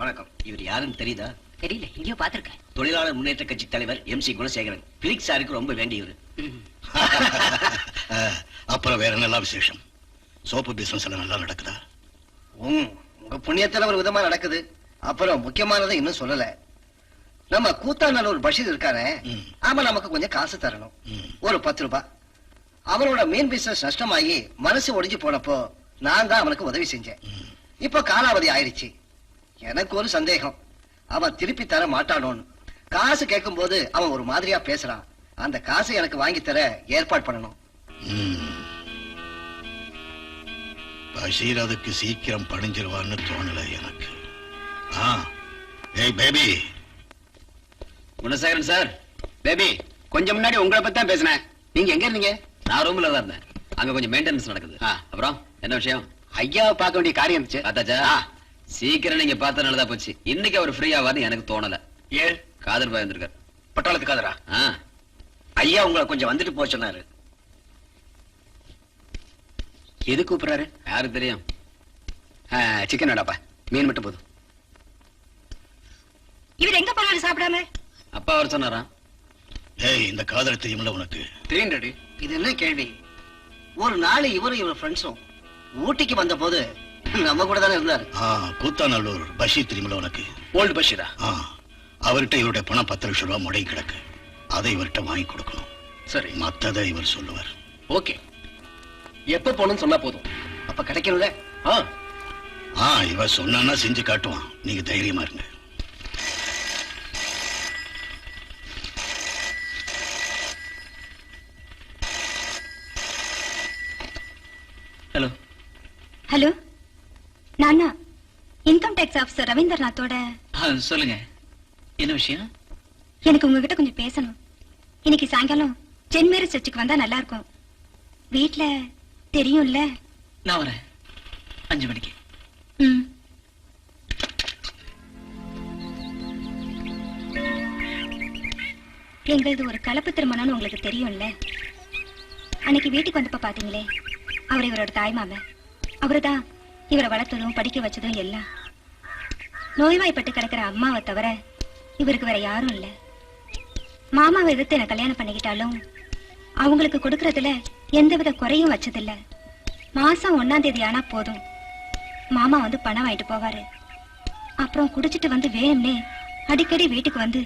வணக்கம். இவர் யாருன்னு தெரியுதா? தெரியல, எங்கேயோ பாத்திருக்கேன். தொழிலாளர் முன்னேற்ற கட்சி தலைவர் MC குணசேகரன். பிலிக் சாருக்கு ரொம்ப வேண்டியவர். அப்புறம் வேற என்னெல்லாம் விசேஷம்? சோப்பு பிசினஸ் எல்லாம் நல்லா நடக்குதா? உங்க புண்ணியத்துல ஒரு விதமா நடக்குது. அப்புறம் முக்கியமானதை இன்னும் சொல்லல. நம்ம கூத்தாநல்லூர் பஷீர் இருக்காரு. அவன் நமக்கு கொஞ்சம் காசு தரணும். ஒரு 10 ரூபாய். அவனோட மீன் பிசினஸ் நஷ்டமாகி மனசு ஒடிஞ்சு போனப்போ நான் தான் அவனுக்கு உதவி செஞ்சேன். இப்ப காலாவதி ஆயிடுச்சு. எனக்கு ஒரு சந்தேகம், அவன் திருப்பி தர மாட்டானோன்னு. காசு கேட்கும் போது அவன் ஒரு மாதிரியா பேசுறான். அந்த காசை எனக்கு வாங்கி தர ஏற்பாடு பண்ணணும். பஷீர் அதுக்கு சீக்கிரம் பணிஞ்சிருவான்னு தோணல எனக்கு. ஏய் பேபி. குணசேகரன் சார், பேபி, கொஞ்சம் முன்னாடி உங்களை பத்தி தான் பேசினேன். நீங்க எங்க இருந்தீங்க? நான் ரூம்ல தான் இருந்தேன். அங்க கொஞ்சம் மெயின்டெனன்ஸ் நடக்குது. அப்புறம் என்ன விஷயம்? ஐயாவை பார்க்க வேண்டிய காரியம் இருந்துச்சு. பார்த்தாச்சா? சீக்கிரம் நீங்க பார்த்தனாலதான் போச்சு. இன்னைக்கு அவர் ஃப்ரீ ஆவார்னு எனக்கு தோணல. ஏன்? காதர் பாய் வந்திருக்காரு. பட்டாளத்து காதரா? ஐயா உங்களை கொஞ்சம் வந்துட்டு போக சொன்னாரு. எது கூப்பிடுறாரு? யாருக்கு தெரியும்? சிக்கன் வேடாப்பா, மீன் மட்டும் போதும். இவர் எங்க போனாரு சாப்பிடாம? அப்பா அவர் சொன்னாரா? ஏய், இந்த காதல் தெரியுமில்ல உனக்கு? தெரியும் டாடி. இது என்ன கேள்வி? ஒரு நாள் இவரும் இவர் ஃப்ரெண்ட்ஸும் ஊட்டிக்கு வந்த போது நம்ம கூட தானே இருந்தாரு. கூத்தாநல்லூர் பஷீர் தெரியுமில்ல உனக்கு? ஓல்டு பஷீரா? அவர்கிட்ட இவருடைய பணம் 10 லட்சம் ரூபாய் முடங்கி கிடக்கு. அதை இவர்கிட்ட வாங்கி கொடுக்கணும். சரி, மத்ததை இவர் சொல்லுவார். ஓகே, எப்ப போகணும்னு சொன்னா போதும். அப்ப கிடைக்கணும்ல? இவர் சொன்னா செஞ்சு காட்டுவான். நீங்க தைரியமா இருங்க. ஹலோ. ஹலோ, நானா இன்கம் டேக்ஸ் ஆபீசர் ரவீந்திரநாத்தோட. சொல்லுங்க, என்ன விஷயம்? எனக்கு உங்ககிட்ட கொஞ்சம் பேசணும். இன்னைக்கு சாயங்காலம் சென்ட் மேரி சர்ச்சுக்கு வந்தா நல்லா இருக்கும். வீட்ல தெரியும்ல? நான் வரேன் 5 மணிக்கு. எங்களது ஒரு கலப்பு திருமணம்னு உங்களுக்கு தெரியும்ல? அன்னைக்கு வீட்டுக்கு வந்தப்ப பாத்தீங்களே, அவர் இவரோட தாய்மாம. அவருதான் இவரை வளர்த்ததும் படிக்க வச்சதும் எல்லாம். நோய்வாய்ப்பட்டு கிடக்கிற அம்மாவை தவிர இவருக்கு வேற யாரும் இல்ல. மாமாவை எதிர்த்து என்ன கல்யாணம் பண்ணிக்கிட்டாலும் அவங்களுக்கு கொடுக்கறதுல எந்தவித குறையும் வச்சதில்ல. மாசம் 1ஆம் தேதி ஆனா போதும், மாமா வந்து பணம் வாங்கிட்டு போவாரு. அப்புறம் குடிச்சிட்டு வந்து வேணும்னே அடிக்கடி வீட்டுக்கு வந்து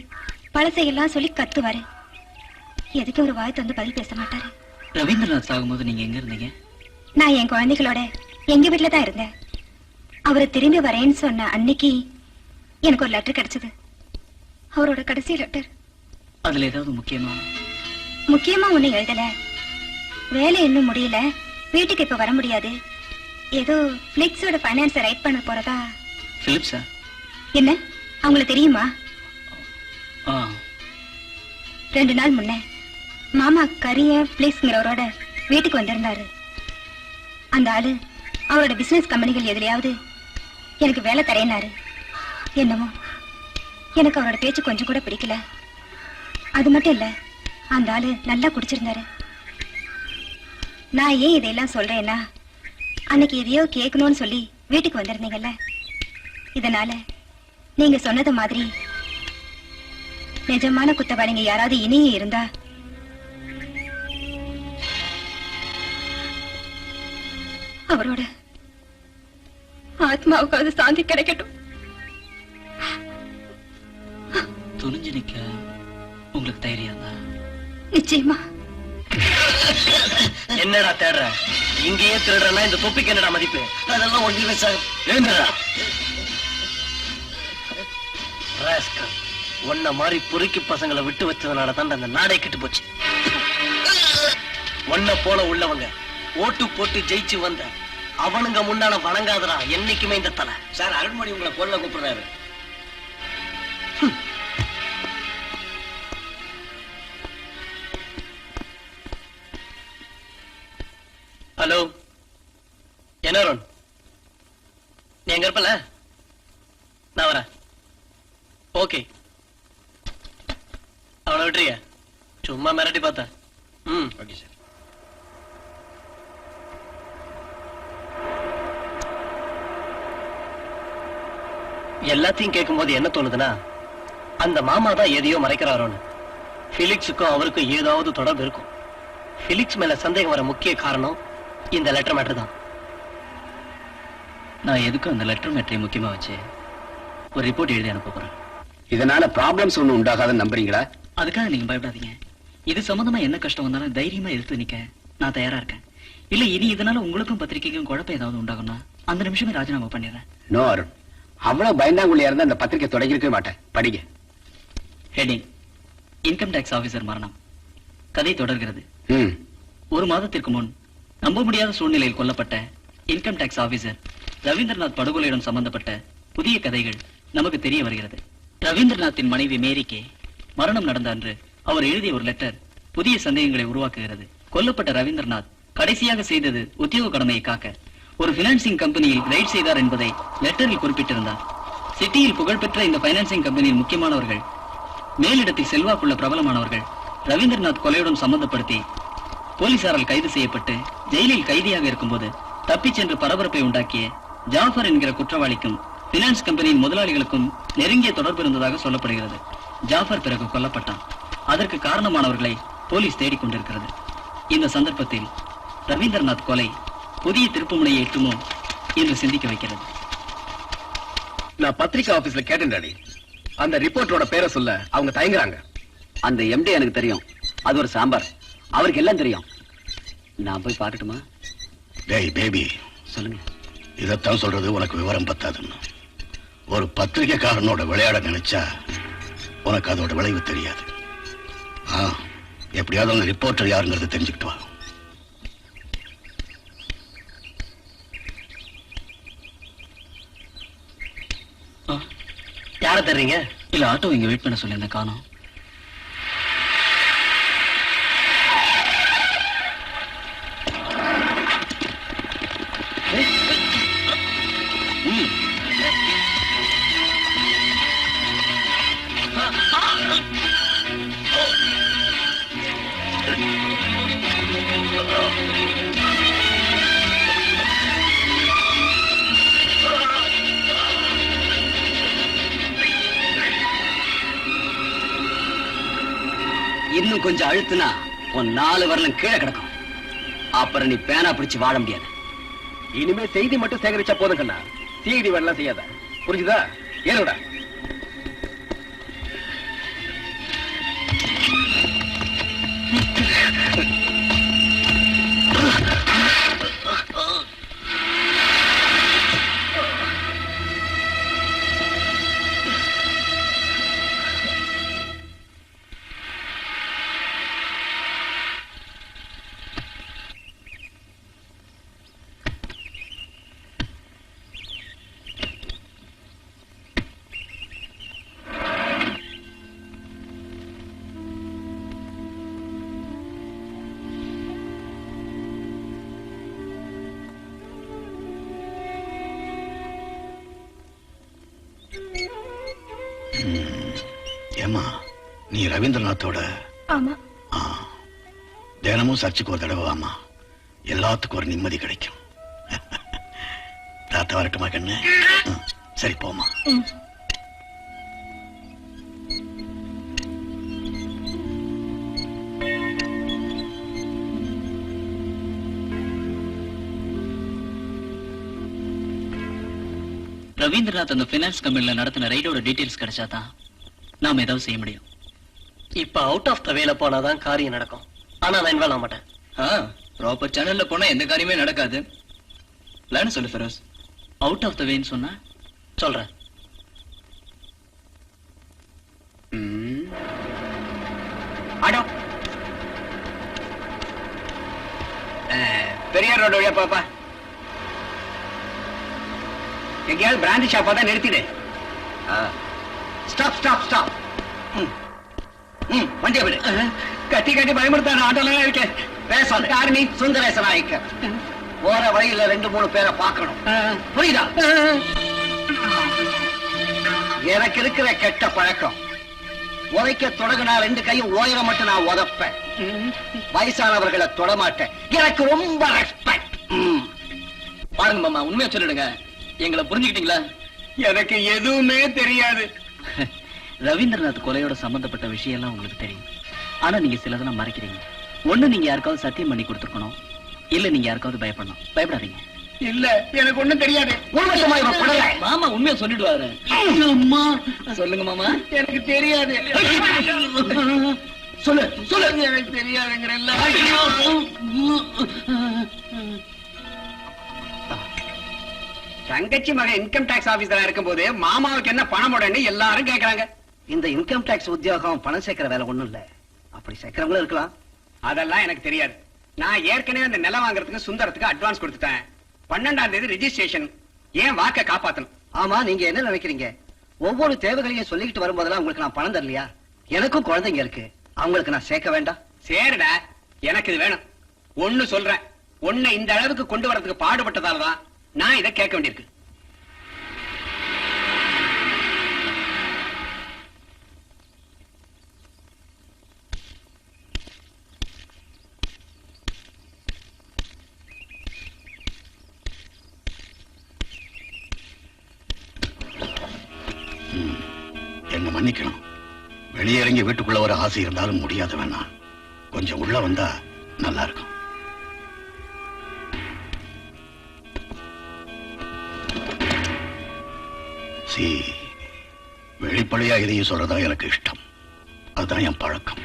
பழசையெல்லாம் சொல்லி கத்துவாரு. எதுக்கு ஒரு வாய் தந்து பதில் பேச மாட்டாரு. ரவீந்திரநாத் சாகும்போது நீங்க எங்க இருந்தீங்க? நான் என் குழந்தைகளோட எங்க வீட்டுல தான் இருந்தேன். அவரை திரும்பி வரேன்னு சொன்ன அன்னைக்கு எனக்கு ஒரு லெட்டர் கிடைச்சது. அவரோட கடைசி லெட்டர். அதுல ஏதாவது முக்கியமா ஒண்ணு எழுதல. வேலை இன்னும் முடியல, வீட்டுக்கு இப்ப வர முடியாது, ஏதோ பிளிக்ஸோட பைனான்ஸ ரைட் பண்ண போறதா. பிலிப்ஸா? என்ன அவங்களுக்கு தெரியுமா? ஆ. 2 நாள் முன்ன மாமா கரிய பிளிக்ஸ்ங்கிறவரோட வீட்டுக்கு வந்திருந்தாரு. அந்த ஆளு அவரோட பிசினஸ் கம்பெனிகள் எதுலயாவது எனக்கு வேலை தரேனாரு. என்னமோ எனக்கு அவரோட பேச்சு கொஞ்சம் கூட பிடிக்கல. அது மட்டும் இல்ல, அந்த ஆளு நல்லா குடிச்சிருந்தாரு. நான் ஏன் இதையெல்லாம் சொல்றேன்னா, அன்னைக்கு எதையோ கேட்கணும்னு சொல்லி வீட்டுக்கு வந்திருந்தீங்கல்ல, இதனால நீங்க சொன்னது மாதிரி நிஜமான குத்தவாளிங்க யாராவது இனியும் இருந்தா அவரோட ஆத்மாவுக்காவது சாந்தி கிடைக்கட்டும். துணிஞ்சு நிக்க உங்களுக்கு தைரியம் தான்? நிச்சயமா. என்னடா தேடுற? இங்கேயே திருடுறனா இந்த தொப்பிக்கு என்னடா மதிப்பு? அதெல்லாம் ஒன்றுமே சார். எழுந்துடா. ராஸ்கல், உன்ன மாதிரி பொறுக்கி பசங்களை விட்டு வச்சதுனால தான் அந்த நாடே கெட்டு போச்சு. உன்ன போல உள்ளவங்க ஓட்டு போட்டு ஜெயிச்சு வந்த அவனுங்க முன்னால வணங்காதடா என்னைக்குமே இந்த தலை. சார் அருண்மணி உங்களை பொருளை கூப்பிடுறாரு. ஹலோ, என்ன அருண், நீ எங்க இருப்பல? நான் வரேன். ஓகே, அவனை விட்டுறிய? சும்மா மிரட்டி பார்த்தேன். Okay sir. எல்லாத்தையும் கேட்கும் போது என்ன தோணுதுன்னா, அந்த மாமா தான் எதையோ மறைக்கிறாரோன்னு. பிலிக்ஸுக்கும் அவருக்கும் ஏதாவது தொடர்பு இருக்கும். பிலிக்ஸ் மேல சந்தேகம் வர முக்கிய காரணம் இந்த லெட்டர் மேட்டர் தான். நான் எதுக்கும் அந்த லெட்டர் மேட்டரை முக்கியமா வச்சு ஒரு ரிப்போர்ட் எழுதி அனுப்ப போறேன். இதனால ப்ராப்ளம்ஸ் ஒண்ணு உண்டாகாதுன்னு நம்புறீங்களா? அதுக்காக நீங்க பயப்படாதீங்க. இது சம்பந்தமா என்ன கஷ்டம் வந்தாலும் தைரியமா எடுத்து நிக்க நான் தயாரா இருக்கேன். இல்ல இனி இதனால உங்களுக்கும் பத்திரிகைக்கும் குழப்பம் ஏதாவது உண்டாகும்னா அந்த நிமிஷமே ராஜினாமா பண்ணிடுறேன். நோ அருண், அவ்வளவு பயந்தாங்குள்ளியா இருந்தா அந்த பத்திரிகை தொடங்கிருக்கவே மாட்டேன். படிங்க. ஹெட்டிங்: இன்கம் டாக்ஸ் ஆபீசர் மரணம். கதை தொடர்கிறது. 1 மாதத்திற்கு முன் நம்ப முடியாத சூழ்நிலையில் கொல்லப்பட்ட இன்கம் டாக்ஸ் ஆபீசர் ரவீந்திரநாத் படுகொலையுடன் சம்பந்தப்பட்ட புதிய கதைகள் நமக்கு தெரிய வருகிறது. ரவீந்திரநாத்தின் மனைவி மேரிக்கு மரணம் நடந்த அன்று அவர் எழுதிய ஒரு லெட்டர் புதிய சந்தேகங்களை உருவாக்குகிறது. கொல்லப்பட்ட ரவீந்திரநாத் கடைசியாக செய்தது உத்தியோக கடமையை காக்க ஒரு பினான்சிங் கம்பெனியில் ரைட் செய்தார் என்பதை லெட்டரில் குறிப்பிட்டிருந்தார். சிட்டியில் புகழ்பெற்ற இந்த பைனான்சிங் கம்பெனியின் முக்கியமானவர்கள், மேலிடத்தில் செல்வாக்குள்ள பிரபலமானவர்கள் ரவீந்திரநாத் கொலையுடன் சம்பந்தப்படுத்தி போலீசாரால் கைது செய்யப்பட்டு ஜெயிலில் கைதியாக இருக்கும்போது தப்பிச் சென்று பரபரப்பை உண்டாக்கிய ஜாஃபர் என்கிற குற்றவாளிக்கும் பினான்ஸ் கம்பெனியின் முதலாளிகளுக்கும் நெருங்கிய தொடர்பு இருந்ததாக சொல்லப்படுகிறது. ஜாஃபர் பிறகு கொல்லப்பட்டான். அதற்கு காரணமானவர்களை போலீஸ் தேடிக் கொண்டிருக்கிறது. இந்த சந்தர்ப்பத்தில் ரவீந்திரநாத் கொலை புதிய திருப்புமுனையை எட்டுமோ என்று சிந்திக்க வைக்கிறது. நான் பத்திரிகை ஆபீஸ்ல கேட்டேன். அந்த ரிப்போர்ட்டரோட பேரை சொல்ல அவங்க தயங்குறாங்க. அந்த எம்டி எனக்கு தெரியும். அது ஒரு சாம்பார். அவருக்கு எல்லாம் தெரியும். நான் போய் பார்க்கட்டுமா? டேய் பேபி, சொல்லுங்க. இதத்தான் சொல்றது, உனக்கு விவரம் பத்தாதுன்னு. ஒரு பத்திரிகைக்காரனோட விளையாட நினைச்சா உனக்கு அதோட விளைவு தெரியாது. எப்படியாவது அந்த ரிப்போர்ட்டர் யாருங்கிறது தெரிஞ்சுக்கிட்டு வா. யார தர்றீங்க? இல்ல, ஆட்டோ இங்க வெயிட் பண்ண சொல்லி காணோம். இன்னும் கொஞ்சம் அழுத்துனா உன் 4 வரலும் கீழே கிடக்கும். அப்புறம் நீ பேனா பிடிச்சு வாழ முடியாது. இனிமே செய்தி மட்டும் சேகரிச்சா போதும் கண்ணா, சிஐடி வேலை செய்யாத. புரிஞ்சுதா? ஏனோடா ரவீந்திரநாத்தோட ஆமா. ஆ, தினமும் சர்ச்சுக்கு ஒரு தடவை வாமா, எல்லாத்துக்கும் ஒரு நிம்மதி கிடைக்கும். தாத்தா வரட்டுமா கண்ணு? சரி போமா. ரவீந்திரநாத் அந்த பினான்ஸ் கம்பெனில நடத்தின ரைடோட டீடைல்ஸ் கிடைச்சாதான் நாம ஏதாவது செய்ய முடியும். இப்ப அவுட் ஆஃப் த வேல போனாதான் காரியம் நடக்கும். ஆனா நான் இன்வால்வ் ஆக மாட்டேன். ப்ராப்பர் சேனல்ல போனா எந்த காரியமே நடக்காது. பிளான் சொல்லு ஃபெரோஸ். அவுட் ஆஃப் த வேன்னு சொன்னா சொல்றேன். ஆடோ பெரியார் ரோடு வழியா பாப்பா. எங்கேயாவது பிராந்தி ஷாப்பா தான் நிறுத்திடு. Stop stop stop. வண்டியை விடு. கத்தி கட்டி பயமுறுத்தான ஆட்டோல இருக்கேன். பேசாத. காரணி சுந்தரேச நாயக்கர். போற வழியில 2-3 பேரை பார்க்கணும். புரியுதா? எனக்கு இருக்கிற கெட்ட பழக்கம், உதைக்க தொடங்கினா 2 கையும் ஓயிரம் மட்டும் நான் உதப்பேன். வயசானவர்களை தொடமாட்டேன். எனக்கு ரொம்ப ரெஸ்பெக்ட். பாருங்க மாமா, உண்மையா சொல்லிடுங்க. எங்களை புரிஞ்சுக்கிட்டீங்களா? எனக்கு எதுவுமே தெரியாது. ரவீந்திரநாத் கொலையோட சம்பந்தப்பட்ட விஷயம் எல்லாம் உங்களுக்கு தெரியும். ஆனா நீங்க சிலதெல்லாம் மறைக்கிறீங்க. ஒண்ணு, நீங்க யாருக்காவது சத்தியம் பண்ணி கொடுத்துருக்கணும். இல்ல நீங்க யாருக்காவது பயப்படணும். பயப்படாதீங்க. இல்ல, எனக்கு ஒண்ணும் தெரியாது. மாமா உண்மையா சொல்லிடுவாரு. அம்மா சொல்லுங்க மாமா. எனக்கு தெரியாது. சொல்லு சொல்லு. எனக்கு தெரியாதுங்கிறல்ல. தங்கச்சி மகன் இன்கம் டாக்ஸ் ஆபீசரா இருக்கும் போது மாமாவுக்கு என்ன பணம் போடன்னு எல்லாரும் கேக்குறாங்க. இந்த இன்கம் டாக்ஸ் உத்தியோகம் பணம் சேர்க்கிற வேலை ஒண்ணும் இல்ல. அப்படி சேர்க்கிறவங்களும் இருக்கலாம். அதெல்லாம் எனக்கு தெரியாது. நான் ஏற்கனவே அந்த நிலம் வாங்குறதுக்கு சுந்தரத்துக்கு அட்வான்ஸ் கொடுத்துட்டேன். 12ஆம் தேதி ரெஜிஸ்ட்ரேஷன். ஏன் வாக்க காப்பாத்தணும். ஆமா, நீங்க என்ன நினைக்கிறீங்க? ஒவ்வொரு தேவைகளையும் சொல்லிக்கிட்டு வரும்போதெல்லாம் உங்களுக்கு நான் பணம் தரலையா? எனக்கும் குழந்தைங்க இருக்கு. அவங்களுக்கு நான் சேர்க்க வேண்டாம்? சரிடா, எனக்கு இது வேணும். ஒண்ணு சொல்றேன், உன்னை இந்த அளவுக்கு கொண்டு வரதுக்கு பாடுபட்டதாலதான் நான் இதை கேட்க வேண்டியிருக்கு. என்ன மன்னிக்கணும். வெளியே இறங்கி வீட்டுக்குள்ள ஒரு ஆசை இருந்தாலும் முடியாது. வேணா கொஞ்சம் உள்ள வந்தா நல்லா இருக்கும். வெளிப்படையா இதையும் சொல்றதா எனக்கு இஷ்டம். அதுதான் என் பழக்கம்.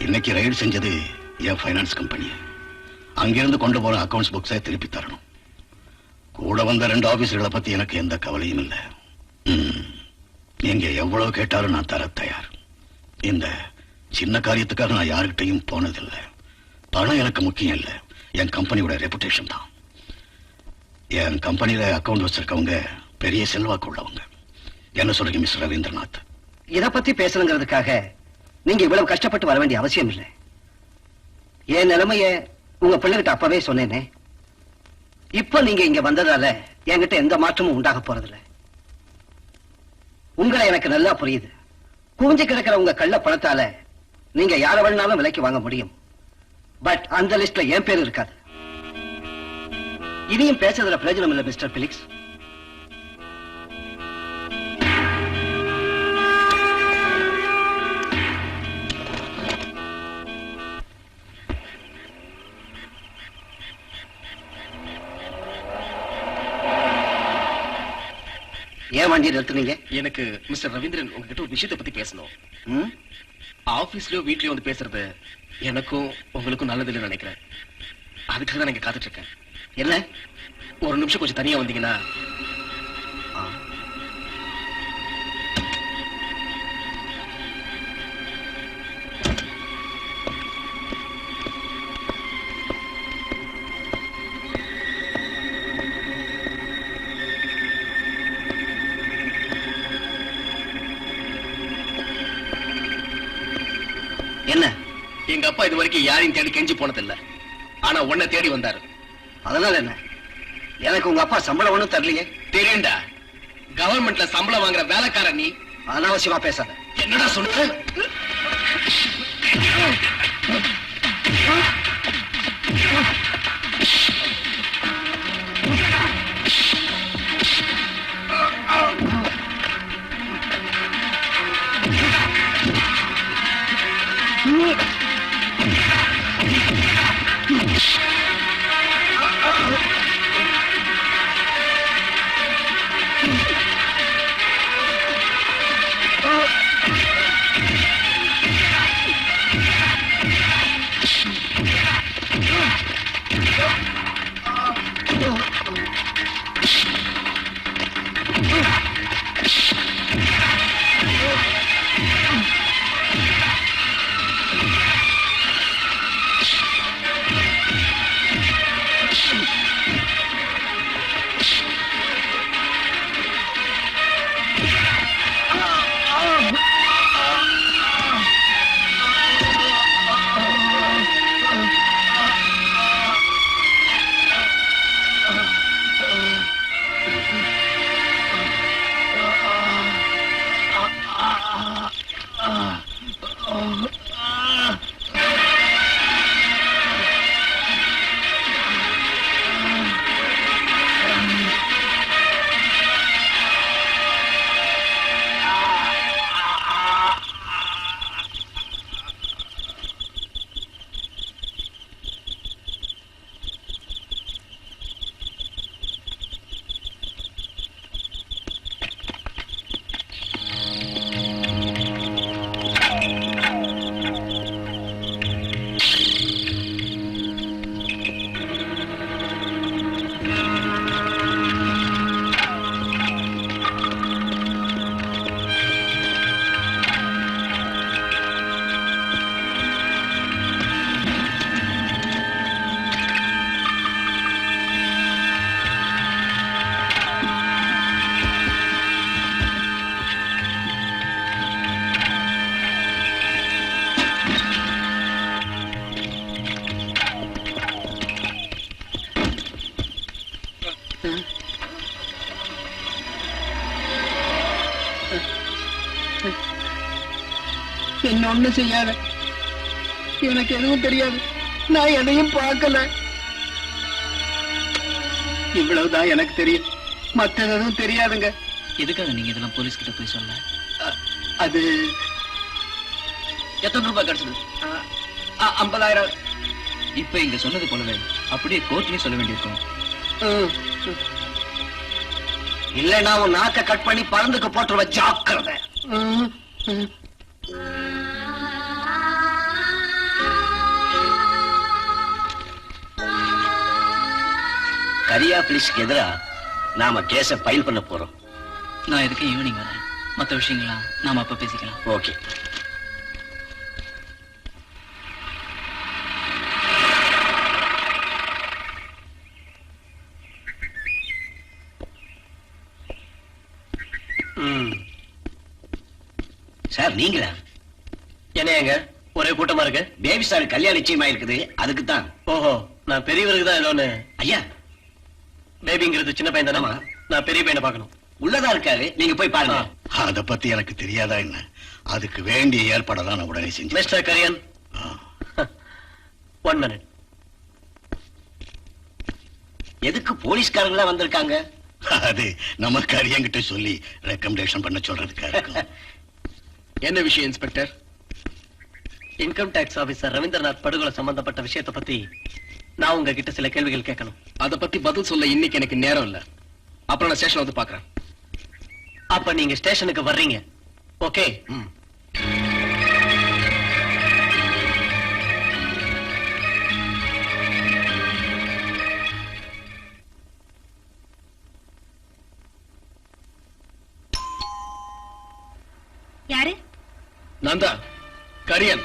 இன்னைக்கு ரைடு செஞ்சது என் பைனான்ஸ் கம்பெனி. அங்கிருந்து கொண்டு போன அக்கவுண்ட்ஸ் புக்ஸை திருப்பி தரணும். கூட வந்த 2 ஆபீசர்களை பத்தி எனக்கு எந்த கவலையும் இல்லை. நீங்க எவ்வளவு கேட்டாலும் நான் தர தயார். இந்த சின்ன காரியத்துக்காக நான் யாருக்கிட்டையும் போனதில்லை. பணம் எனக்கு முக்கியம் இல்லை, என் கம்பெனியோட ரெபுடேஷன் தான். என் கம்பெனியில அக்கவுண்ட் வச்சிருக்கவங்க பெரிய செல்வாக்கு உள்ளவங்க. என்ன சொல்றீங்க மிஸ்டர் ரவீந்திரநாத்? இத பத்தி பேசணுங்கிறதுக்காக நீங்க இவ்வளவு கஷ்டப்பட்டு வர வேண்டிய அவசியம் இல்லை. என் நிலைமைய உங்க பிள்ளைகிட்ட அப்பவே சொன்னேனே. இப்ப நீங்க இங்க வந்ததால என்கிட்ட எந்த மாற்றமும் உண்டாக போறதில்லை. உங்களை எனக்கு நல்லா புரியுது. குவிஞ்சு கிடக்கிற உங்க கள்ள பணத்தால நீங்க யார வேணாலும் விலைக்கு வாங்க முடியும். பட் அந்த லிஸ்ட்ல என் பேர் இருக்காது. இதையும் பேசுறதுல பிரயோஜனம் இல்லை மிஸ்டர் பிலிக்ஸ். ஏன் வண்டி நிறுத்துனீங்க? எனக்கு மிஸ்டர் ரவீந்திரன் உங்ககிட்ட ஒரு விஷயத்தை பத்தி பேசணும். ஆபீஸ்லயோ வீட்லயோ வந்து பேசுறது எனக்கும் உங்களுக்கும் நல்லதில்லை நினைக்கிறேன். அதுக்காக தான் நான் காத்துட்டு இருக்கேன். என்ன? ஒரு நிமிஷம் கொஞ்சம் தனியா வந்தீங்கன்னா. என்ன? எங்க அப்பா இது வரைக்கும் யாரையும் தேடி கெஞ்சி போனதில்லை. ஆனா உன்னை தேடி வந்தாரு. அதனால என்ன? எனக்கு உங்க அப்பா சம்பளம் ஒண்ணும் தரலையே. தெரியும்டா, கவர்மெண்ட்ல சம்பளம் வாங்குற வேலைக்காரன் நீ. அனாவசியமா பேசாத. என்னடா சொல்ற? என்ன ஒண்ணு செய்யாத, எனக்கு எதுவும் தெரியாது, நான் எதையும் பார்க்கல. இவ்வளவுதான் எனக்கு தெரியும், மற்றது எதுவும் தெரியாதுங்க. எதுக்காக நீங்க இதெல்லாம் போலீஸ் கிட்ட போய் சொல்ல? அது எத்தனை ரூபாய் கிடைச்சது? 50,000. இப்ப இங்க சொன்னது போலவே அப்படியே கோர்ட்லயும் சொல்ல வேண்டியிருக்கும். இல்லைன்னா உன் நாக்க கட் பண்ணி பறந்துக்கு போட்டுருவ, ஜாக்கிரதை. கரியா பிளிஸ்க்கு எதிரா நாம கேஸ ஃபைல் பண்ண போறோம். நான் எதுக்கு ஈவினிங் வரேன், மத்த விஷயங்களாம் நாம அப்ப பேசிக்கலாம். ஓகே. சார் நீங்களா? என்னையங்க ஒரே கூட்டமா இருக்கு? பேபி சார் கல்யாணம் நிச்சயமா இருக்குது, அதுக்கு தான். ஓஹோ, நான் பெரியவருக்கு தான் ஏதோன்னு. ஐயா, பேபிங்கிறது சின்ன பையன் தானே, ஆமா. நான் பெரிய பையனை பார்க்கணும். உள்ளதா இருக்காரு, நீங்க போய் பாருங்க. அத பத்தி எனக்கு தெரியாதா என்ன? அதுக்கு வேண்டிய ஏற்பாடெல்லாம் நான் உடனே செஞ்சேன். Mister Kariyan, 1 minute. எதுக்கு போலீஸ்காரங்களா வந்திருக்காங்க? அது நம்ம கரியங்கிட்ட சொல்லி ரெக்கமெண்டேஷன் பண்ண சொல்றதுக்காக இருக்கும். என்ன விஷயம் inspector? Income tax officer Ravindranath படுகொலை சம்பந்தப்பட்ட விஷயத்தை பத்தி நான் உங்ககிட்ட சில கேள்விகள் கேட்கணும். அத பத்தி பதில் சொல்ல இன்னைக்கு எனக்கு நேரம் இல்ல. அப்புறம் நான் ஸ்டேஷன்ல வந்து பாக்குறேன். அப்ப நீங்க ஸ்டேஷனுக்கு வர்றீங்க, ஓகே? யாரு? நந்தா கரியன்.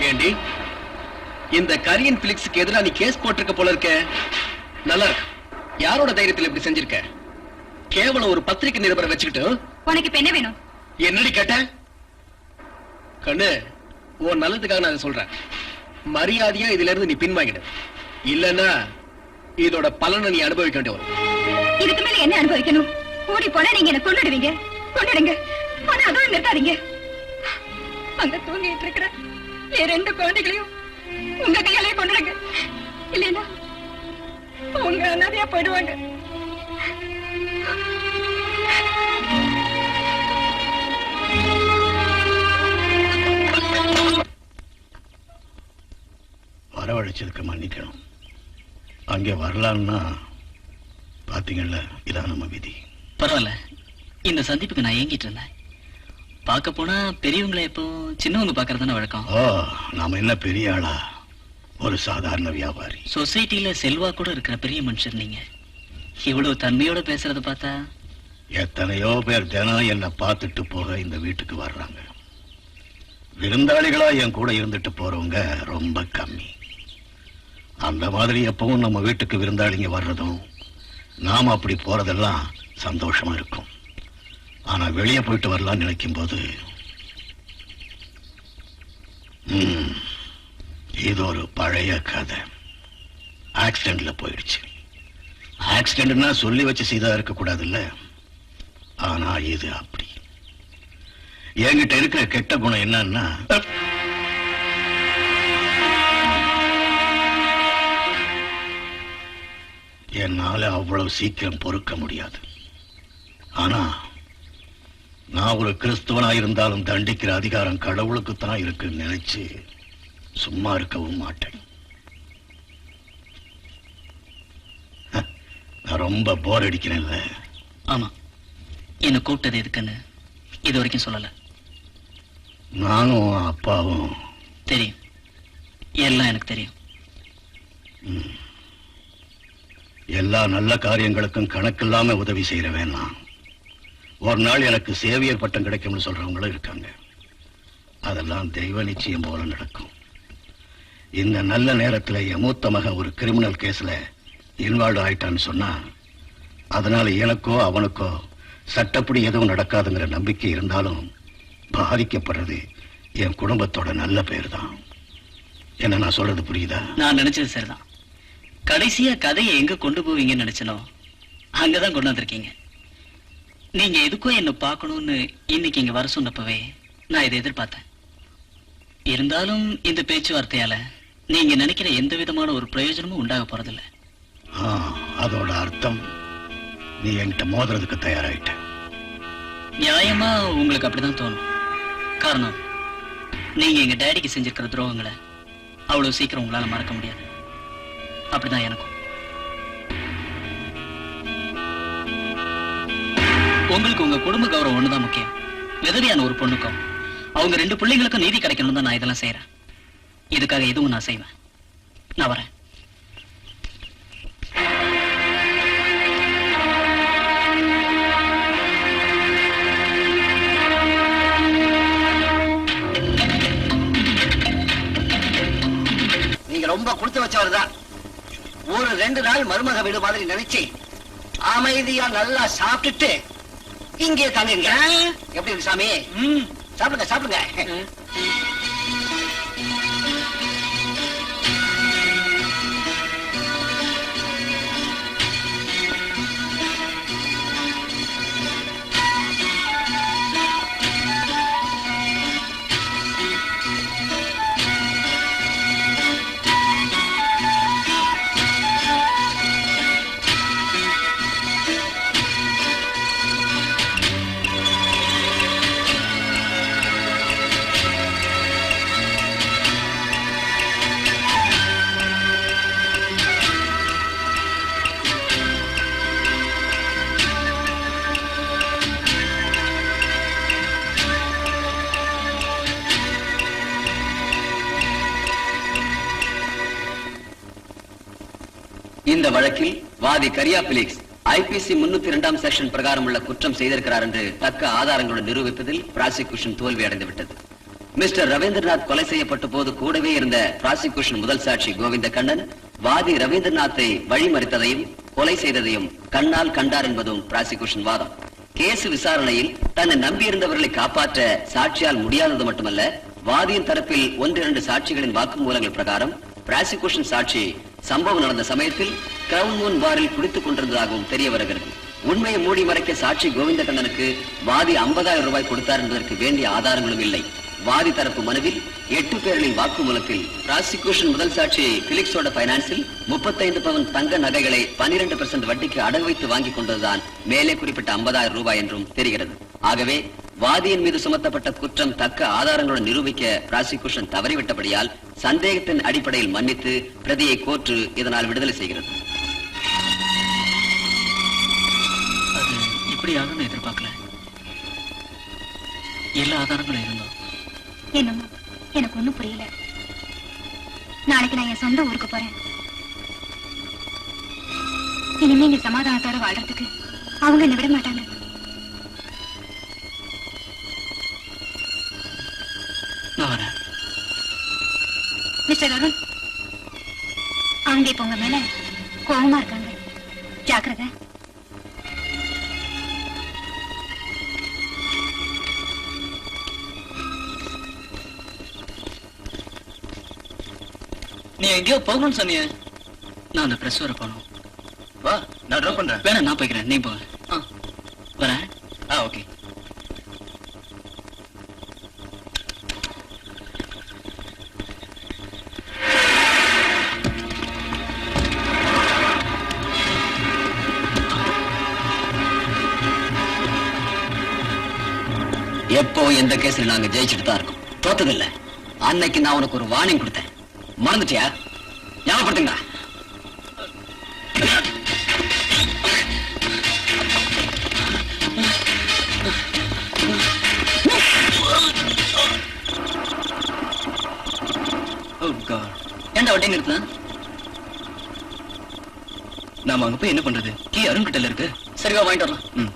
ஏண்டி, இந்த கரியன் பிலிக்ஸுக்கு எதிராக நீ கேஸ் போட்டிருக்க போல இருக்க. நல்லா இருக்கு. யாரோட தைரியத்தில் இப்படி செஞ்சிருக்க? கேவலம் ஒரு பத்திரிகை நிருபரை வச்சுக்கிட்டு. உனக்கு இப்ப என்ன வேணும்? என்னடி கேட்ட? கண்ணு, உன் நல்லதுக்காக நான் சொல்றேன். மரியாதையா இதுல இருந்து நீ பின்வாங்கிடு. இல்லன்னா இதோட பலனை நீ அனுபவிக்க வேண்டிய வரும். இதுக்கு மேல என்ன அனுபவிக்கணும்? ஓடி போனா நீங்க என்ன கொண்டுடுவீங்க. கொண்டுடுங்க. ஆனா அதோட நிறுத்தாதீங்க. அங்க தூங்கிட்டு இருக்கிற என் 2 குழந்தைகளையும் உங்க கையாலே கொண்டுடுங்க. இல்லைன்னா உங்க அனாதையா போயிடுவாங்க. வரவழைச்சதுக்கு மன்னிக்கணும். அங்கே வரலான்னா பாத்தீங்கல்ல, இதான் நம்ம விதி. பரவாயில்ல, இந்த சந்திப்புக்கு நான் ஏங்கிட்டு இருந்தேன். பார்க்க போனா பெரியவங்களை எப்போ சின்னவங்க பாக்குறதான வழக்கம். ஓ, நாம என்ன பெரிய ஆளா? ஒரு சாதாரண வியாபாரி. சொசைட்டில செல்வா கூட இருக்கிற பெரிய மனுஷர் நீங்க. இவ்வளவு தன்மையோட பேசுறத பார்த்தா எத்தனையோ பேர் தினம் என்ன பார்த்துட்டு போக இந்த வீட்டுக்கு வர்றாங்க. விருந்தாளிகளா என் கூட இருந்துட்டு போறவங்க ரொம்ப கம்மி. அந்த மாதிரி எப்பவும் நம்ம வீட்டுக்கு விருந்தாளிங்க வர்றதும் நாம அப்படி போறதெல்லாம் சந்தோஷமா இருக்கும். ஆனா வெளியே போயிட்டு வரலாம்னு நினைக்கும் போது இது ஒரு பழைய கதை. ஆக்சிடென்ட்ல போயிடுச்சு. ஆக்சிடென்ட்னா சொல்லி வச்சு செய்தா இருக்க கூடாதுல்ல. ஆனா இது அப்படி. என்கிட்ட இருக்கிற கெட்ட குணம் என்னன்னா, என்னால அவ்வளவு சீக்கிரம் பொறுக்க முடியாது. ஆனா நான் ஒரு கிறிஸ்துவனா இருந்தாலும் தண்டிக்கிற அதிகாரம் கடவுளுக்குத்தான் இருக்குன்னு நினைச்சு சும்மா இருக்கவும் மாட்டேன். நான் ரொம்ப போர் அடிக்கிறேன்ல. ஆமா, என்ன கூப்பிட்டது எதுக்குன்னு இது வரைக்கும் சொல்லல. நானும் அப்பாவும் தெரியும், எல்லாம் எனக்கு தெரியும். எல்லா நல்ல காரியங்களுக்கும் கணக்கில்லாம உதவி செய்யற வேணாம். ஒரு நாள் எனக்கு சேவியர் பட்டம் கிடைக்கும்னு சொல்றவங்களும் இருக்காங்க. அதெல்லாம் தெய்வ நிச்சயம் போல நடக்கும். இந்த நல்ல நேரத்துல என் மூத்த மகன் ஒரு கிரிமினல் கேஸ்ல இன்வால்வ் ஆயிட்டான்னு சொன்னா, அதனால எனக்கோ அவனுக்கோ சட்டப்படி எதுவும் நடக்காதுங்கிற நம்பிக்கை இருந்தாலும் பாதிக்கப்படுறது என் குடும்பத்தோட நல்ல பேர் தான். என்ன நான் சொல்றது புரியுதா? நான் நினைச்சது சரிதான். கடைசியா கதையை எங்க கொண்டு போவீங்கன்னு நினைச்சனோ அங்கதான் கொண்டு வந்திருக்கீங்க. நீங்க எதுக்கும் என்ன பார்க்கணும்னு இன்னைக்கு இங்க வர சொன்னப்பவே நான் இதை எதிர்பார்த்தேன். இருந்தாலும் இந்த பேச்சுவார்த்தையால நீங்க நினைக்கிற எந்த விதமான ஒரு பிரயோஜனமும் உண்டாக போறதில்ல. அதோட அர்த்தம் நீ என்கிட்ட மோதுறதுக்கு தயாராயிட்ட. நியாயமா உங்களுக்கு அப்படிதான் தோணும். காரணம், நீங்க எங்க டேடிக்கு செஞ்சிருக்கிற துரோகங்களை அவ்வளவு சீக்கிரம் உங்களால மறக்க முடியாது. அப்படிதான் எனக்கும். உங்களுக்கு உங்க குடும்ப கௌரவம் ஒண்ணுதான் முக்கியம். விதவியான ஒரு பொண்ணுக்கும் அவங்க 2 பிள்ளைங்களுக்கும் நீதி கிடைக்கணும் தான் நான் இதெல்லாம் செய்யறேன். இதுக்காக எதுவும் நான் செய்வேன். நான் வரேன். நீங்க ரொம்ப கொடுத்து வச்சவர்தான். ஒரு 2 நாள் மருமக வீடு மாதிரி நினைச்சு அமைதியா நல்லா சாப்பிட்டுட்டு இங்கே தங்குங்க. எப்படி இருக்கு சாமி? சாப்பிடுங்க சாப்பிடுங்க. இந்த வழக்கில் வாதி கரியா பிலிக்ஸ் ஐபிசி 302 செக்ஷன் பிரகாரம் உள்ள குற்றம் செய்திருக்கிறார் என்று தக்க ஆதாரங்களுடன் நிரூபிப்பதில் பிராசிக்யூஷன் தோல்வி அடைந்து விட்டது. மிஸ்டர் ரவீந்திரநாத் கொலை செய்யப்பட்ட போது கூடவே இருந்த பிராசிக்யூஷன் முதல் சாட்சி கோவிந்த கண்ணன் வாதி ரவீந்திரநாத்தை வழிமறித்ததையும் கொலை செய்ததையும் கண்ணால் கண்டார் என்பதும் பிராசிக்யூஷன் வாதம். கேஸ் விசாரணையில் தன்னை நம்பியிருந்தவர்களை காப்பாற்ற சாட்சியால் முடியாதது மட்டுமல்ல, வாதியின் தரப்பில் 1-2 சாட்சிகளின் வாக்குமூலங்கள் பிரகாரம் பிராசிக்யூஷன் சாட்சி சம்பவம் நடந்த சமயத்தில் கிரவுன் மூன் பாரில் குடித்துக் கொண்டிருந்ததாகவும் தெரிய வருகிறது. உண்மையை மூடி மறைக்க சாட்சி கோவிந்தகண்ணனுக்கு வாதி 50,000 ரூபாய் கொடுத்தார் என்பதற்கு வேண்டிய ஆதாரங்களும் இல்லை. வாதி தரப்பு மனுவில் 8 பேர்களின் வாக்குமூலத்தில் பிராசிக்யூஷன் முதல் சாட்சி பிலிக்ஸோட பைனான்சில் 35 பவுன் தங்க நகைகளை 12% வட்டிக்கு அடகு வைத்து வாங்கிக் கொண்டதுதான் மேலே குறிப்பிட்ட 50,000 ரூபாய் என்றும் தெரிகிறது. ஆகவே வாதியின் மீது சுமத்தப்பட்ட குற்றம் தக்க ஆதாரங்களுடன் நிரூபிக்க பிராசிக்யூஷன் தவறிவிட்டபடியால் சந்தேகத்தின் அடிப்படையில் மன்னித்து பிரதியை கோர்ட்டு இதனால் விடுதலை செய்கிறது. அது இப்படியாகும்னு எதிர்பார்க்கல. எல்லா ஆதாரங்களும் இருந்தோம். என்னமோ எனக்கு ஒண்ணும் புரியல. நாளைக்கு நான் என் சொந்த ஊருக்கு போறேன். இனிமே இங்க சமாதானத்தோட வாழ்றதுக்கு அவங்க என்ன விட மாட்டாங்க. நான் வரேன். மிஸ்டர் அருண், அவங்க இப்ப உங்க மேல கோபமா இருக்காங்க. ஜாக்கிரதை. நீ எங்கேயோ போகணும்னு சொன்னிய. நான் அந்த பிரஸ் வர போகணும். வா, நான் ட்ராப் பண்றேன். வேணாம், நான் போய்க்கிறேன். நீ போக. வரேன். ஓகே. எப்போ எந்த கேஸ்ல நாங்க ஜெயிச்சுட்டு தான் இருக்கோம், தோத்ததில்லை. அன்னைக்கு நான் உனக்கு ஒரு வார்னிங் கொடுத்தேன், மறந்துட்டியா? ஞாபகப்படுத்துங்க. ஏன்டா வண்டி நிறுத்தினா? நாம அங்க போய் என்ன பண்றது? கீ அருண் கிட்ட இருக்கு. சரிவா, வாங்கிட்டு வரலாம்.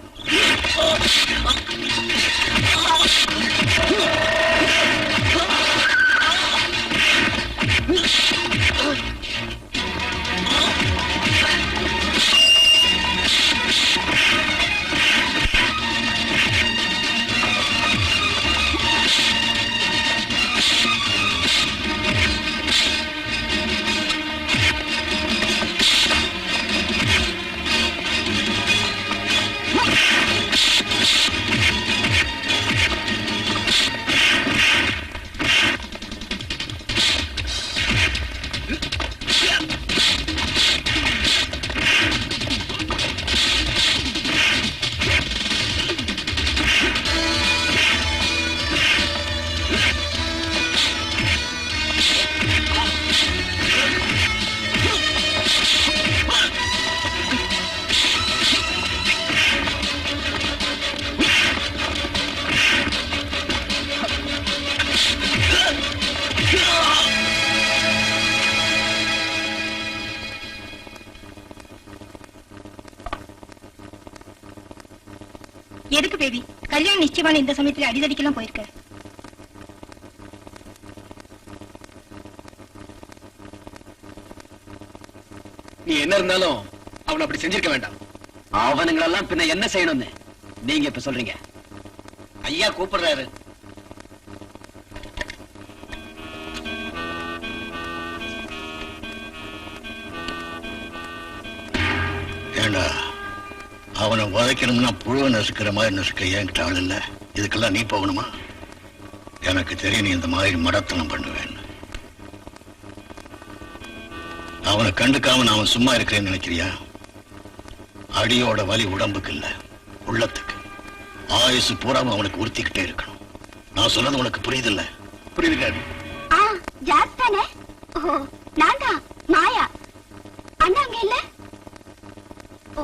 எதுக்கு பேபி கல்யாணம் நிச்சயமான இந்த சமயத்துல அடிதடிக்கெல்லாம் போயிருக்க? நீ என்ன இருந்தாலும் அவன் அப்படி செஞ்சிருக்க வேண்டாம். அவனுங்களெல்லாம் பின்ன என்ன செய்யணும்னு நீங்க இப்ப சொல்றீங்க? ஐயா கூப்பிடுறாரு. ஏண்டா, அவனை உதைக்கணும்னா புழுவை நசுக்கிற மாதிரி நசுக்க என்கிட்ட ஆள் இல்ல. இதுக்கெல்லாம் நீ போகணுமா? எனக்கு தெரியும் நீ இந்த மாதிரி மடத்தனம் பண்ணுவேன். அவனை கண்டுக்காம நான் சும்மா இருக்கிறேன்னு நினைக்கிறியா? அடியோட வலி உடம்புக்கு இல்ல, உள்ளத்துக்கு. ஆயுசு பூராம அவனுக்கு உறுத்திக்கிட்டே இருக்கணும். நான் சொல்றது உனக்கு புரியுதில்ல? புரியுது? ஜாஸ் தானே? ஓ, நான் தான் மாயா. அண்ணா அங்க இல்ல? ஓ,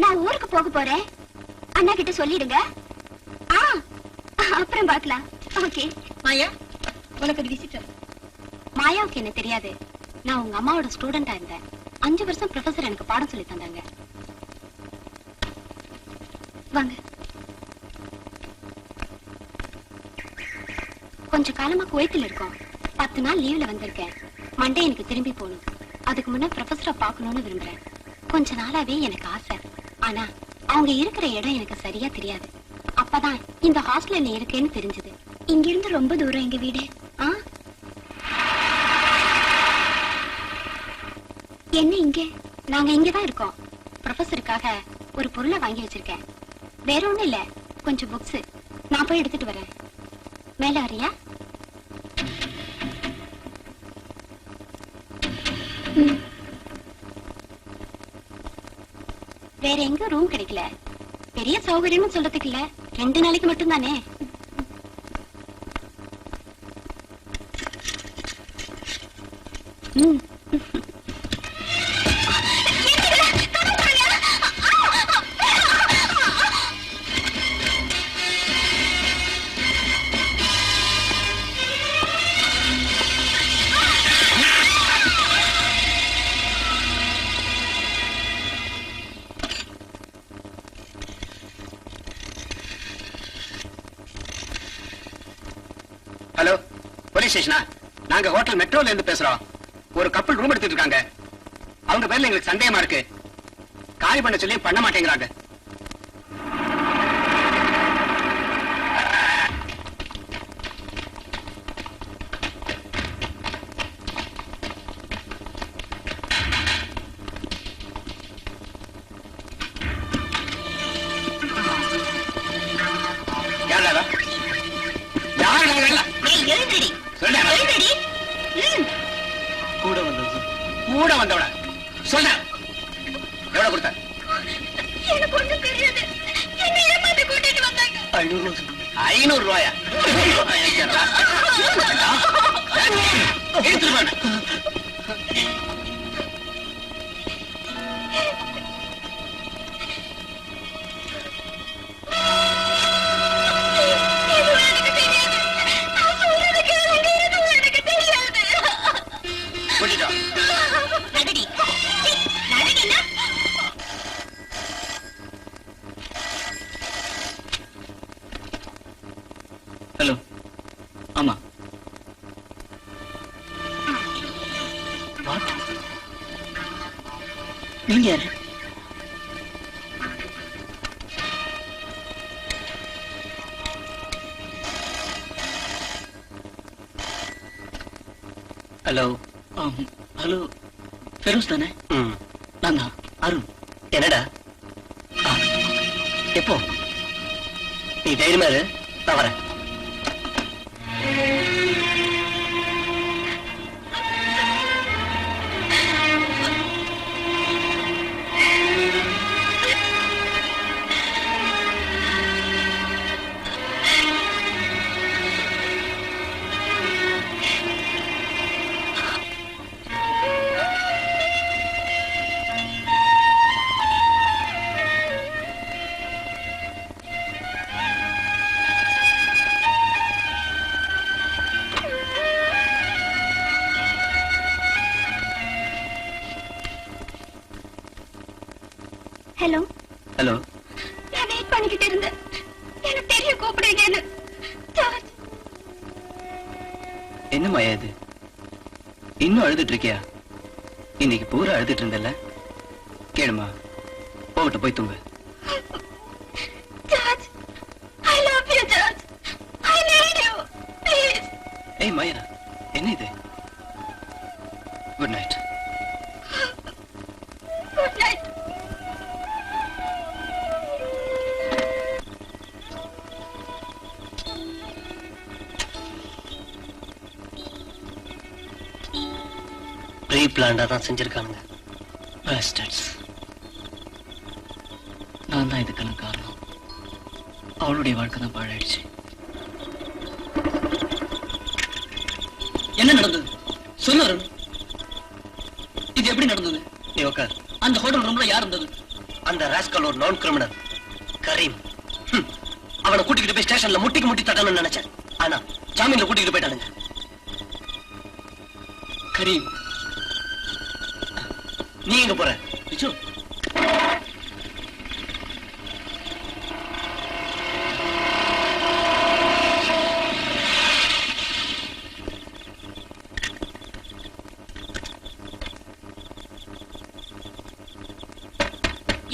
நான் ஊருக்கு போக போறேன். அண்ணா கிட்ட சொல்லிடுங்க. அப்புறம் பார்க்கலாம். ஓகே. மாயா, உனக்கு ஒரு விசிட்டர். மாயாவுக்கு என்ன தெரியாது, நான் உங்க அம்மாவோட ஸ்டூடெண்டா இருந்தேன். 5 வருஷம் ப்ரொஃபசர் எனக்கு பாடம் சொல்லி தந்தாங்க. வாங்க. கொஞ்ச காலமா குவைத்தில் இருக்கோம். 10 நாள் லீவ்ல வந்திருக்கேன். மண்டே எனக்கு திரும்பி போகணும். அதுக்கு முன்ன ப்ரொஃபசரை பார்க்கணும்னு விரும்புறேன். கொஞ்ச நாளாவே எனக்கு ஆசை. ஆனா அவங்க இருக்கிற இடம் எனக்கு சரியா தெரியாது. அப்பதான் இந்த ஹாஸ்டல்ல இருக்கேன்னு தெரிஞ்சது. இங்கிருந்து ரொம்ப தூரம் எங்க வீடு. என்ன இங்க? நாங்க இங்கதான் இருக்கோம். ப்ரொஃபஸருக்காக ஒரு பொருளை வாங்கி வச்சிருக்கேன். வேற ஒண்ணும் இல்ல, கொஞ்சம் புக்ஸ். நான் போய் எடுத்துட்டு வரேன். மேல வரியா? வேற எங்க ரூம் கிடைக்கல. பெரிய சௌகரியம்னு சொல்றதுக்கு இல்ல, 2 நாளைக்கு மட்டும் தானே. ஹலோ, போலீஸ் ஸ்டேஷனா? நாங்க ஹோட்டல் மெட்ரோல இருந்து பேசுறோம். ஒரு கப்பல் ரூம் எடுத்துட்டு இருக்காங்க. அவங்க பேர்ல எங்களுக்கு சந்தேகமா இருக்கு. காலி பண்ண சொல்லி பண்ண மாட்டேங்கிறாங்க. யாரா? கூட வந்தது. கூட வந்தவன சொல்ல எவ்வளவு கொடுத்த? எனக்கு ஒண்ணும் தெரியாது. என்ன ஏமாத்தி கூட்டிட்டு வந்தாங்க. 500 ரூபாயா? ஹலோ. ஆமா. நீங்க யாரு? ஹலோ. ஹலோ, ஃபெரோஸ் தானே? நான் தான் அருண். என்னடா? எப்போ? நீ தைரியமா இரு, நான் வரேன். ஹலோ. ஹலோ. நான் வெயிட் பண்ணிக்கிட்டு இருந்தேன். எனக்கு தெரிய கூப்பிடுங்கன்னு. என்ன மாயா இது? இன்னும் அழுதுட்டு இருக்கியா? இன்னைக்கு பூரா அழுதுட்டு இருந்தல. கேளுமா, போகட்ட போய் தூங்க. George, I love you, George. I need you. Please. ஏய் மாயா, என்ன இது? Good night. Good night. ப்ரீ பிளான்டா தான் செஞ்சிருக்கானுங்க. பாஸ்டர்ட்ஸ். நான் தான் இதுக்கெல்லாம் காரணம். அவளுடைய வாழ்க்கை தான் பாழாயிடுச்சு. என்ன நடந்தது சொல்லு அருண். இது எப்படி நடந்தது? நீ உட்கார். அந்த ஹோட்டல் ரூம்ல யார் இருந்தது? அந்த ராஸ்கல் ஒரு நான் கிரிமினல் கரீம். அவனை கூட்டிக்கிட்டு போய் ஸ்டேஷன்ல முட்டிக்கு முட்டி தட்டணும்னு நினைச்சேன். ஆனா ஜாமீன்ல கூட்டிக்கிட்டு போயிட்டானுங்க. கரீம், நீ எங்க போற? விஜு,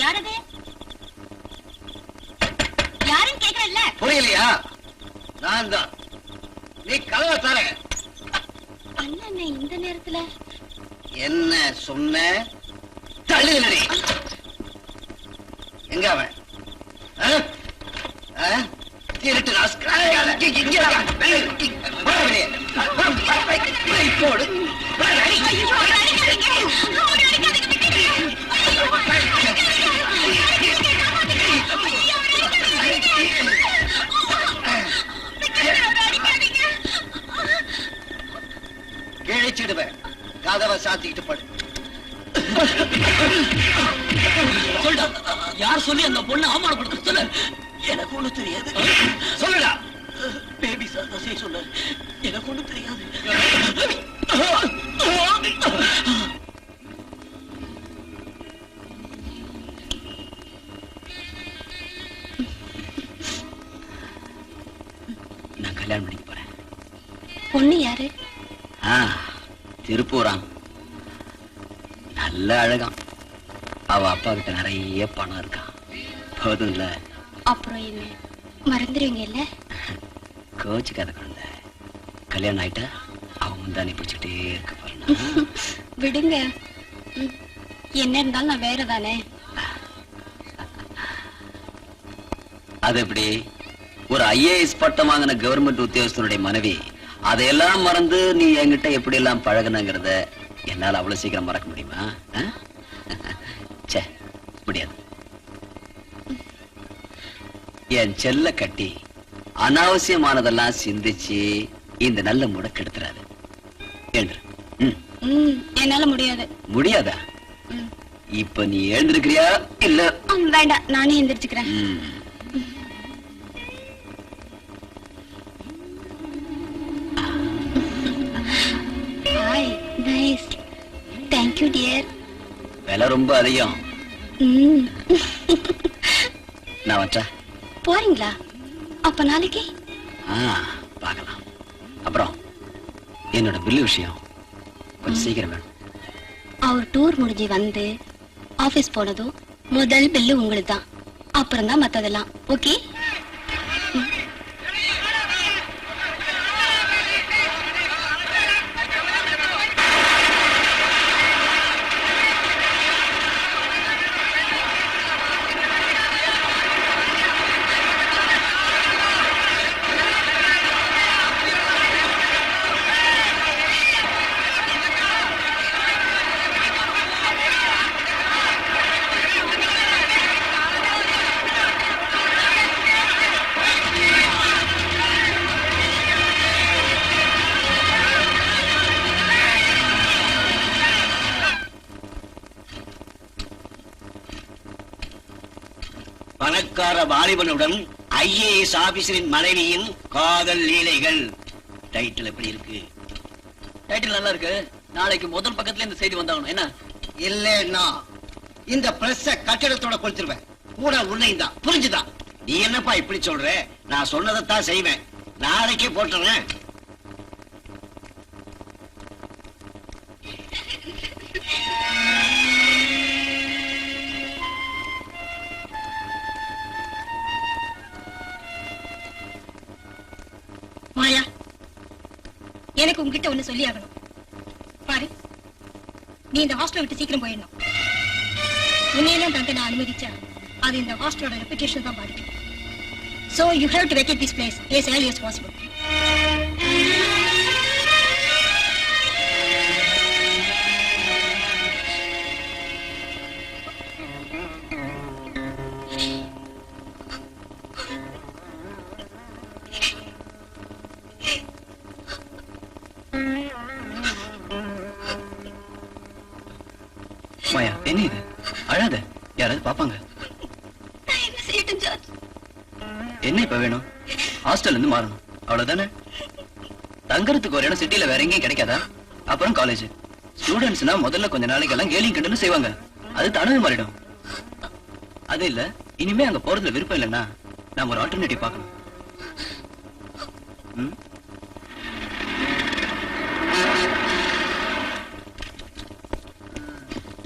யாரது? யாருன்னு கேக்குறல்ல? புரியலையா? நான் தான். நீ கதவை தர. அண்ணன் இந்த நேரத்துல என்ன சொன்ன? தள்ளுகிறே. எங்க அவன்? ஆ? ஆ? திருட்டு ராஸ்கல். இங்க வா. வா வெளியே. போடு. கிழிச்சிடுவேன். கதவை சாத்திக்கிட்டு படு. சொல்டா, யார் சொல்லி அந்த பொண்ணு அவமானப்படுத்த சொல்ல? எனக்கு ஒண்ணு தெரியாது. சொல்லுடா. பேபி சார் தான் செய்ய சொன்னாரு. எனக்கு ஒண்ணு தெரியாது. நான் கல்யாணம் பண்ணிக்க போறேன். பொண்ணு யாரு? திருப்பூரான், நல்ல அழகான். அவ அப்பா கிட்ட நிறைய பணம் இருக்கான். போதும் இல்ல? அப்புறம் என்ன மறந்துடுவீங்க இல்ல? கோச்சுக்காத குழந்தை. கல்யாணம் ஆயிட்டா அவன் முந்தானி பிடிச்சிட்டே இருக்க பாருங்க. விடுங்க. என்ன இருந்தாலும் நான் வேற தானே. அது எப்படி? ஒரு ஐஏஎஸ் பட்டம் வாங்கின கவர்மெண்ட் உத்தியோகஸ்தனுடைய மனைவி அதையெல்லாம் மறந்து நீ என்கிட்ட எப்படி எல்லாம் பழகுனங்கிறத என்னால அவ்வளவு சீக்கிரம் மறக்க முடியுமா? முடியாது. என் செல்ல கட்டி அனாவசியமானதெல்லாம் சிந்திச்சு இந்த நல்ல மூட கெடுத்துறாரு. எழுந்துரு. என்னால முடியாது. முடியாதா? இப்ப நீ எழுந்திருக்கிறியா இல்ல? வேண்டாம், நானே எந்திரிச்சுக்கிறேன். நைஸ். Thank you dear. விலை ரொம்ப அதிகம். நான் வச்சா போறீங்களா? அப்ப நாளைக்கு பார்க்கலாம். அப்புறம் என்னோட பில்லு விஷயம் கொஞ்சம் சீக்கிரம் வேணும். அவர் டூர் முடிஞ்சு வந்து ஆபீஸ் போனதும் முதல் பில்லு உங்களுக்கு தான். அப்புறம் தான் மத்ததெல்லாம். ஓகே? பணக்கார வாலிபனுடன் ஐஏஎஸ் ஆபீசரின் மனைவியின் காதல் லீலைகள். டைட்டில் எப்படி இருக்கு? டைட்டில் நல்லா இருக்கு. நாளைக்கு முதல் பக்கத்துல இந்த செய்தி வந்தாகணும். என்ன? இல்லன்னா இந்த பிரஸ் கட்டடத்தோட கொளுத்திருவேன். கூட உன்னையும் தான். புரிஞ்சுதா? நீ என்னப்பா இப்படி சொல்ற? நான் சொன்னதைத்தான் செய்வேன். நாளைக்கே போட்டுறேன். மாயா, எனக்கு உங்ககிட்ட ஒண்ணு சொல்லி ஆகணும். பாரு, நீ இந்த ஹாஸ்டல் விட்டு சீக்கிரம் போயிடணும். உன்னையெல்லாம் தங்க நான் அனுமதிச்சா அது இந்த ஹாஸ்டலோட ரெputation தான் பாதிக்கும். So you have to vacate this place as early as possible. மாயா, என்ன இது? அழாத, யாராவது பாப்பாங்க. என்ன இப்ப வேணும்? ஹாஸ்டல் இருந்து மாறணும், அவ்வளவுதானே? தங்கறதுக்கு ஒரு இடம் சிட்டில வேற எங்கேயும் கிடைக்காதா? அப்புறம் காலேஜ் ஸ்டூடெண்ட்ஸ்னா முதல்ல கொஞ்ச நாளைக்கு எல்லாம் கேலிங் கண்டுன்னு செய்வாங்க. அது தானவே மாறிடும். அது இல்ல, இனிமே அங்க போறதுல விருப்பம் இல்லைன்னா நாம ஒரு ஆல்டர்னேட்டிவ் பார்க்கணும்.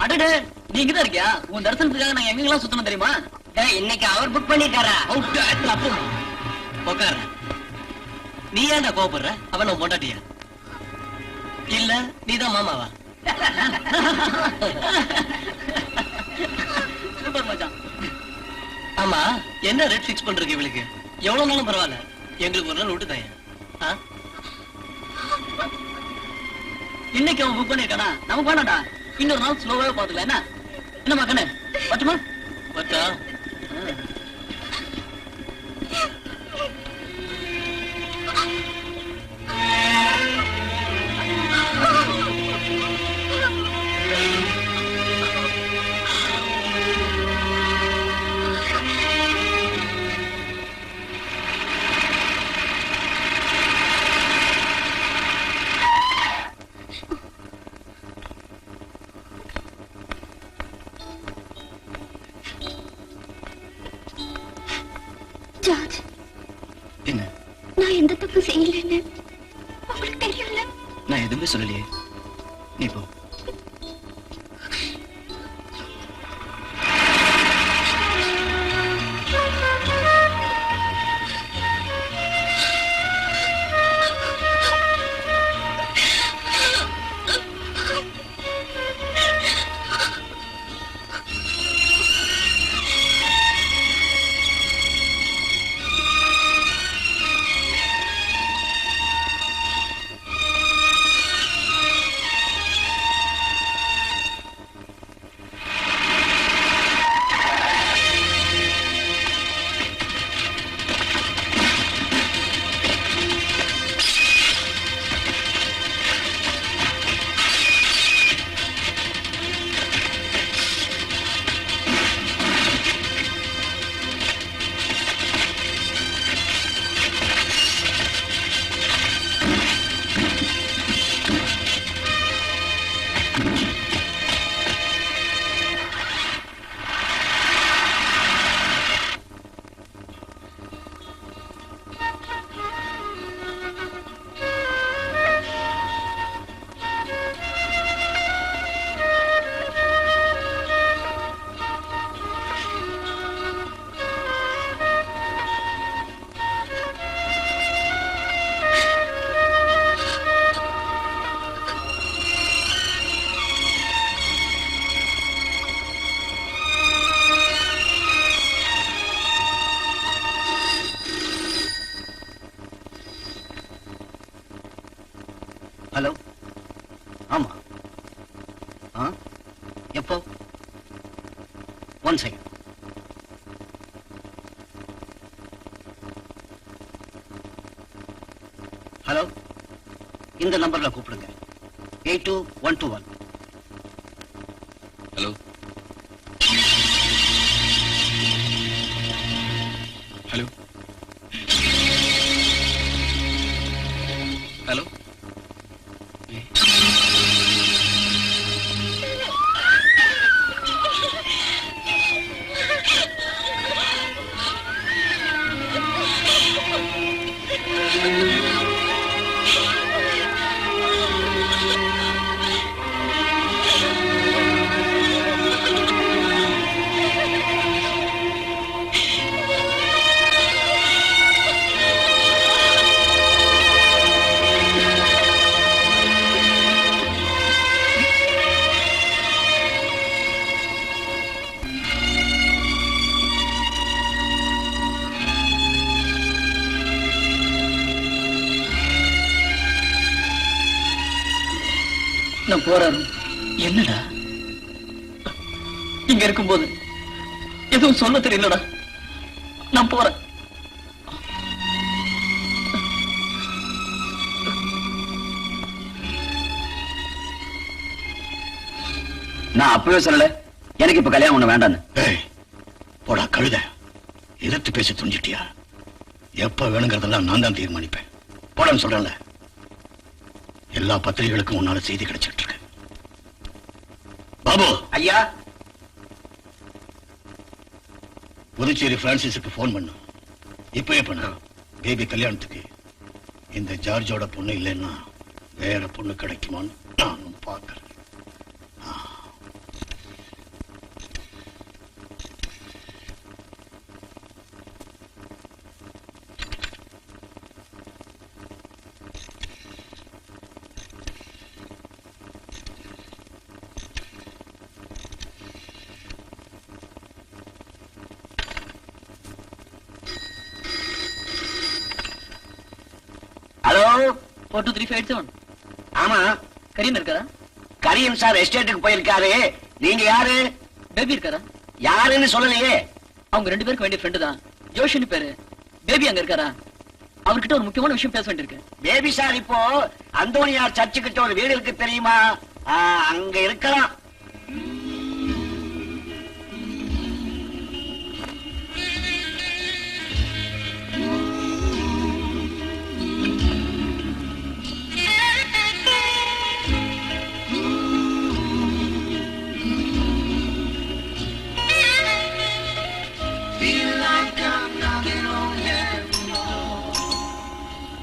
அடடே, நீங்க தான் இருக்கியா? உன் தரிசனத்துக்காக நான் எங்கெல்லாம் சுத்தணும் தெரியுமா? இன்னைக்கு அவர் புக் பண்ணிட்டாரா? உட்கார. நீ ஏன்டா கோவப்படுற? அவன் பொண்டாட்டியா? இல்ல, நீதான் மாமாவா? சூப்பர் மச்சான். ஆமா என்ன ரேட் ஃபிக்ஸ் பண்றீங்க இவளுக்கு? எவ்வளவு நாளும் பரவாயில்ல, எங்களுக்கு ஒரு நாள் விட்டு தாங்க. இன்னைக்கு அவன் புக் பண்ணிருக்கானா, நமக்கு வேணாம்டா. இன்னொரு நாள் ஸ்லோவாவே பாத்துக்கலாம். என்ன என்னம்மா கண்ணு, பட்டுமா? பட்டா ஜார்ஜ், என்ன? நான் எந்த தப்பு செய்யலன்னு உங்களுக்கு தெரியல. நான் எதுவுமே சொல்லலையே. நீ போ. ஹலோ, ஆமா. எப்போ? 1 செகண்ட். ஹலோ, இந்த நம்பர்ல கூப்பிடுங்க. 82121. ஹலோ ஹலோ ஹலோ நான் போறேன். என்னடா இங்க இருக்கும்போது எதுவும் சொல்ல தெரியலடா. நான் போறேன். நான் அப்பவே சொல்லல எனக்கு இப்ப கல்யாணம் ஒண்ணு வேண்டான்னு. ஏய், போடா கழுத. எதிர்த்து பேசி துணிஞ்சிட்டியா? எப்ப வேணுங்கிறதெல்லாம் நான் தான் தீர்மானிப்பேன். போடான்னு சொல்றேன்ல. எல்லா பத்திரிகைகளுக்கும் உன்னால செய்தி கிடைச்சிட்டு இருக்கு. பாபு ஐயா, புதுச்சேரி பிரான்சிஸுக்கு போன் பண்ணு. இப்பவே பண்ணு. பேபி கல்யாணத்துக்கு இந்த ஜார்ஜோட பொண்ணு இல்லைன்னா வேற பொண்ணு கிடைக்குமான்னு நானும் பார்க்கிறேன். 423587. ஆமா, கரீம் இருக்காரா? கரீம் சார் எஸ்டேட்டுக்கு போயிருக்காரு. நீங்க யாரு? பேபி இருக்காரா? யாருன்னு சொல்லலையே. அவங்க 2 பேருக்கு வேண்டிய ஃப்ரெண்டு தான். ஜோஷினி பேரு. பேபி அங்க இருக்காரா? அவர்கிட்ட ஒரு முக்கியமான விஷயம் பேச வேண்டியிருக்கு. பேபி சார் இப்போ அந்தோனியார் சர்ச்சு கிட்ட ஒரு வீடு இருக்கு தெரியுமா? அங்க இருக்கலாம்.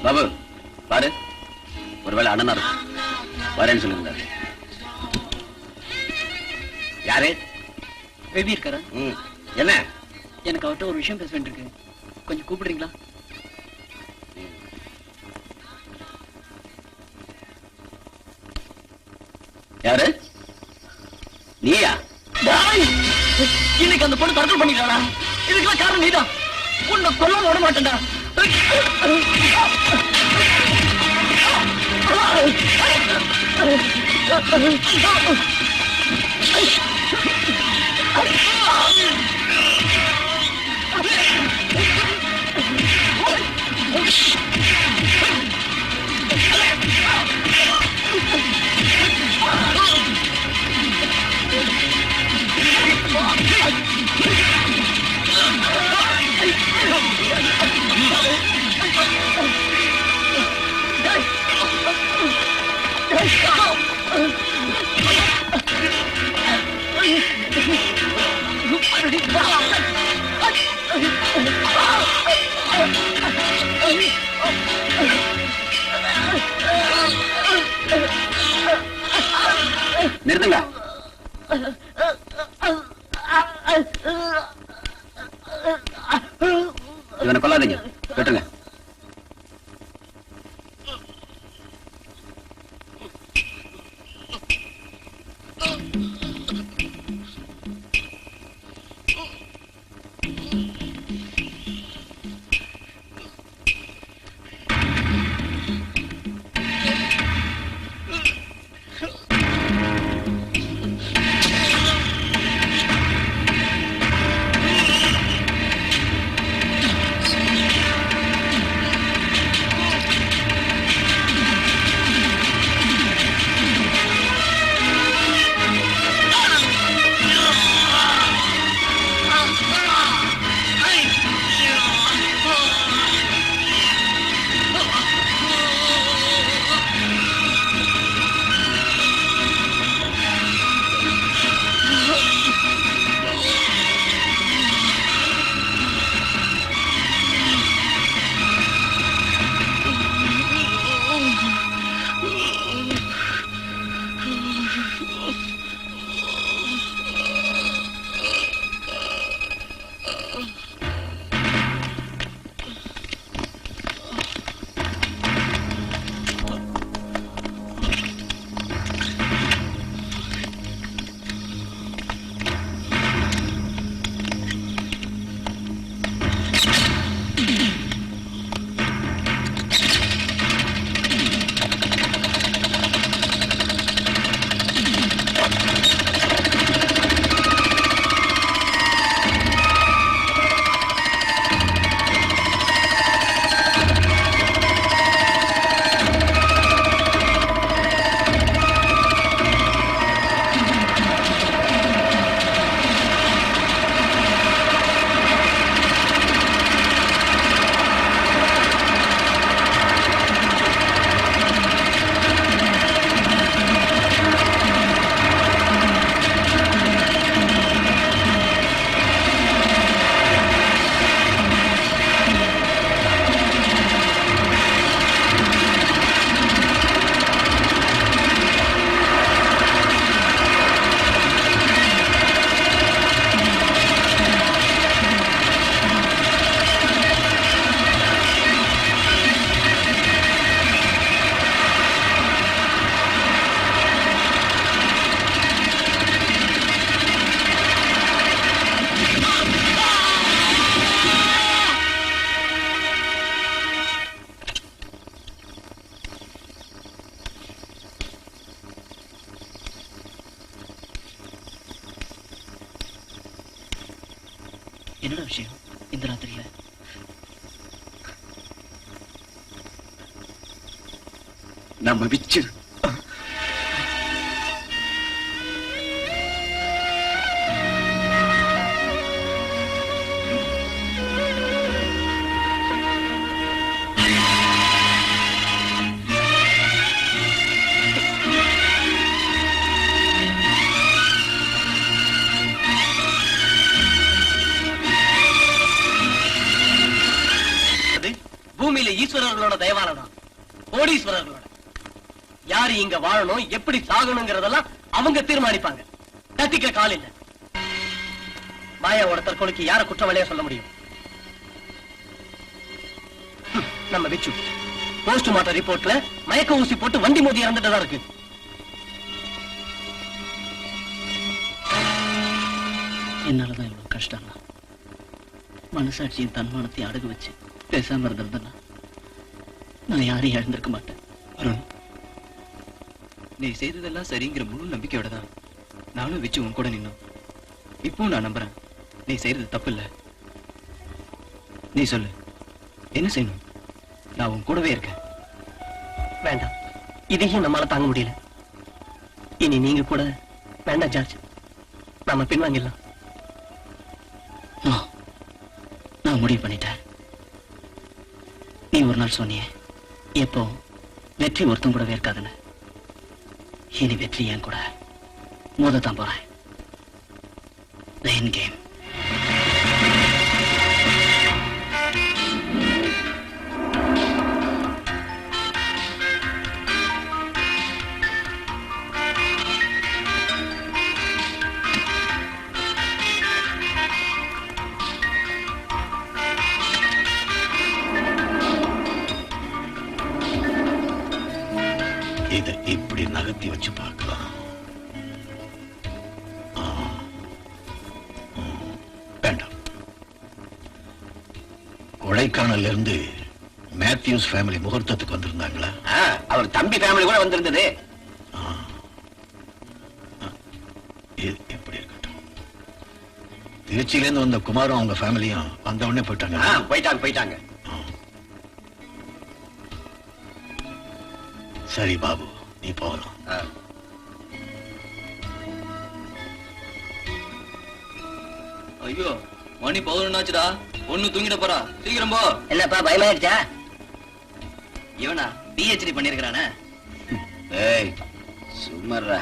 பாபு பாரு, ஒருவேளை அண்ணனா இருக்கும். வரேன்னு சொல்லுங்க. யாரு? பேபி இருக்காரா? என்ன? எனக்கு அவர்கிட்ட ஒரு விஷயம் பேச வேண்டியிருக்கு. கொஞ்சம் கூப்பிடுறீங்களா? யாரு? நீயா? இன்னைக்கு அந்த பொண்ணு தற்கொலை பண்ணிட்டாடா. இதுக்கெல்லாம் காரணம் நீதான். உன்னை கொல்லாம விட மாட்டேன்டா. நிறுத்துங்க. இவனை கொல்லாதீங்க, விட்டுருங்க. என்னடா விஷயம் இந்த ராத்திரியில? நம்ம விச்சு பூமியில ஈஸ்வரர்களோட தயவாலதான் கோடீஸ்வரர்களோட. யாரு இங்க வாழணும், எப்படி சாகணுங்கிறதெல்லாம் அவங்க தீர்மானிப்பாங்க. தத்திக்க கால் இல்ல. மாயாவோட தற்கொலைக்கு யார குற்றவாளியா சொல்ல முடியும்? நம்ம விச்சு போஸ்ட்மார்ட்டம் ரிப்போர்ட்ல மயக்க ஊசி போட்டு வண்டி மோதி இறந்துட்டதா இருக்கு. என்னாலதான் இவ்வளவு கஷ்டம். மனசாட்சியின் தன்மானத்தை அடகு வச்சு பேசாம இருந்திருந்தா நான் யாரையும் இழந்திருக்க மாட்டேன். அருண், நீ செய்ததெல்லாம் சரிங்கிற முழு நம்பிக்கையோட தான் நானும் வச்சு உன் கூட நின்னோம். இப்போ நான் நம்புறேன் நீ செய்யறது தப்பு இல்ல. நீ சொல்லு, என்ன செய்யணும்? நான் உன் கூடவே இருக்கேன். வேண்டாம், இதையும் நம்மளால தாங்க முடியல. இனி நீங்க கூட வேண்டாம் ஜார்ஜ், நாம பின்வாங்கிடலாம். நான் முடிவு பண்ணிட்டேன். நீ ஒரு நாள் சொன்னியே, எப்போ வெற்றி ஒருத்தம் கூடவே இருக்காதுன்னு. இனி வெற்றி என் கூட மோதத்தான் போறேன். The end game. இதை இப்படி நகர்த்தி வச்சு பார்க்கலாம். வேண்டாம். கொடைக்கானல்ல இருந்து மேத்யூஸ் ஃபேமிலி முகூர்த்தத்துக்கு வந்திருந்தாங்களா? அவர் தம்பி ஃபேமிலி கூட வந்திருந்தது. இது எப்படி இருக்கட்டும். திருச்சியில இருந்து வந்த குமாரும் அவங்க ஃபேமிலியும் வந்த உடனே போயிட்டாங்க. போயிட்டாங்க. சரி பாபு, நீ போகலாம். ஐயோ, மணி 11 ஒண்ணு தூங்கிட போறா. சீக்கிரம் போ. என்னப்பா பயமாயிடுச்சா? இவனா PhD பண்ணிருக்கானே. ஏய் சுமர்ரா.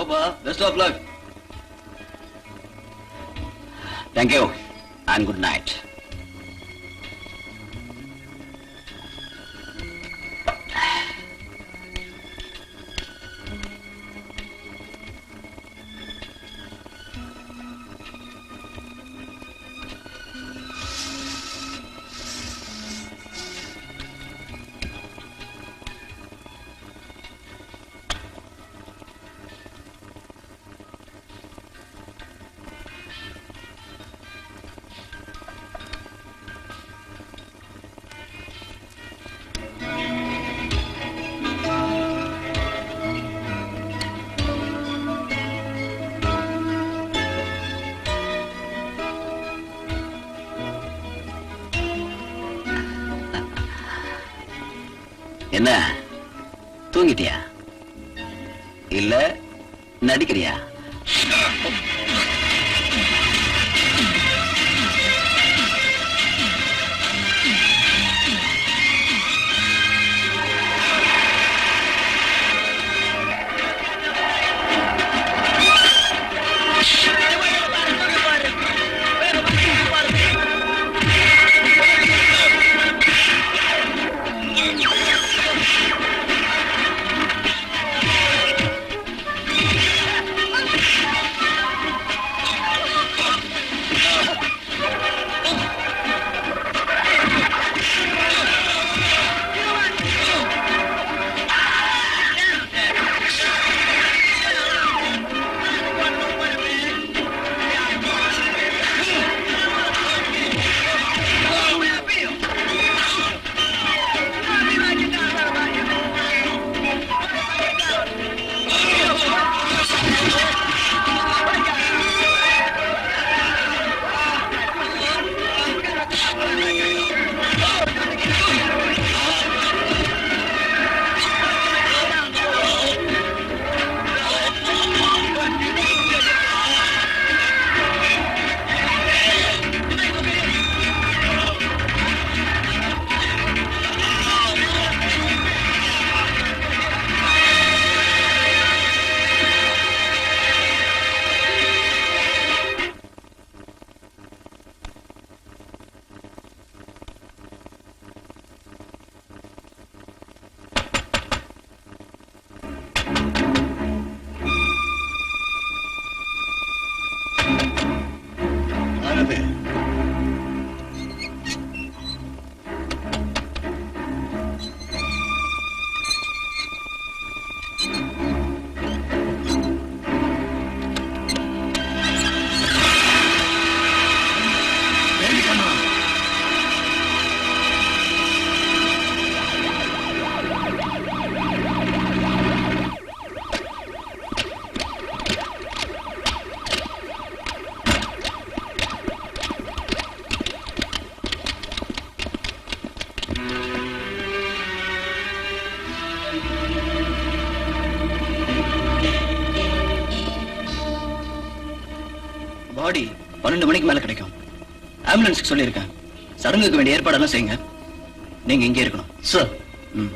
ஓபா, best of luck. Thank you and good night. என்ன தூங்கிட்டியா இல்ல நடிக்கிறியா? பாடி 12 மணிக்கு மேல கிடைக்கும். ஆம்புலன்ஸ்க்கு சொல்லியிருக்கேன். சடங்குக்கு வேண்டிய ஏற்பாடெல்லாம் செய்யுங்க. நீங்க இங்கே இருக்கணும். சார். ம்.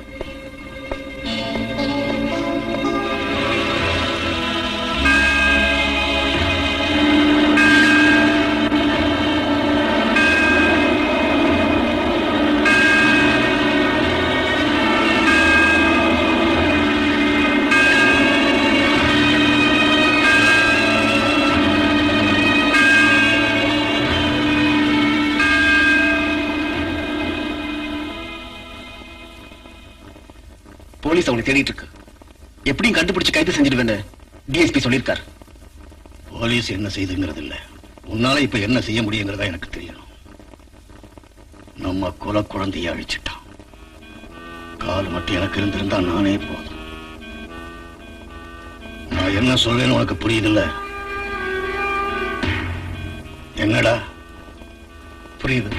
போலீஸ் அவங்களை தேடிட்டு இருக்கு. எப்படியும் கண்டுபிடிச்சு கைது செஞ்சிடுவேன்னு டிஎஸ்பி சொல்லியிருக்காரு. போலீஸ் என்ன செய்துங்கிறது இல்ல, உன்னால இப்ப என்ன செய்ய முடியுங்கிறதா எனக்கு தெரியும். நம்ம குல குழந்தைய அழிச்சிட்டான். கால் மட்டும் எனக்கு இருந்திருந்தா நானே போதும். நான் என்ன சொல்றேன்னு உனக்கு புரியுதுல்ல? என்னடா புரியுது.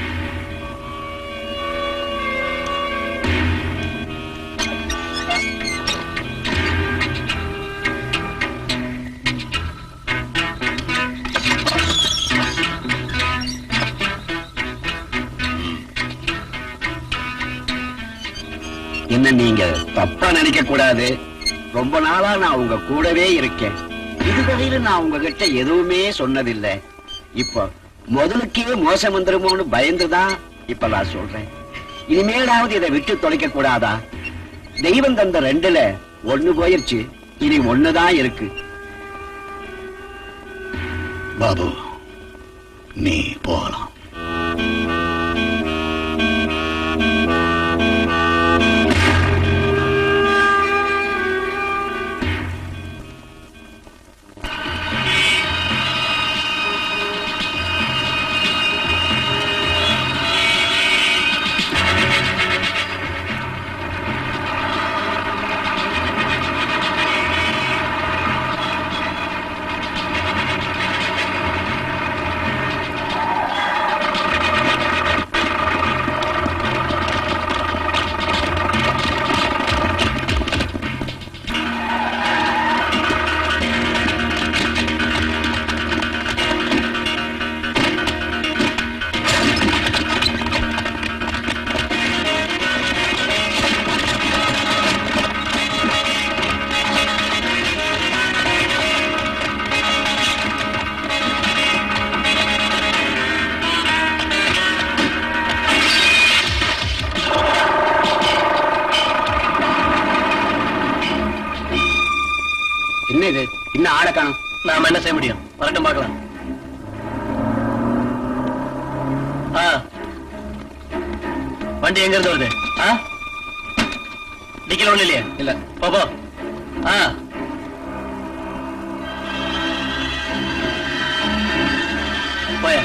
என்ன நீங்க தப்பா நினைக்க கூடாது. ரொம்ப நாளா நான் உங்க கூடவே இருக்கேன். இதுவரையில நான் உங்ககிட்ட எதுவுமே சொன்னதில்லை. இப்ப முதலுக்கே மோசம் வந்துருமோன்னு பயந்துதான் இப்ப நான் சொல்றேன். இனிமேலாவது இதை விட்டு தொலைக்க கூடாதா? தெய்வம் தந்த 2ல 1 போயிருச்சு, இனி 1 தான் இருக்கு. பாபு, நீ போகலாம். என்ன இது? இன்னும் ஆளை காணோம். நாம என்ன செய்ய முடியும்? வரட்டும் பார்க்கலாம். வண்டி எங்க இருந்து வருது? டிக்கில ஒண்ணு இல்லையா? இல்ல. போ. போய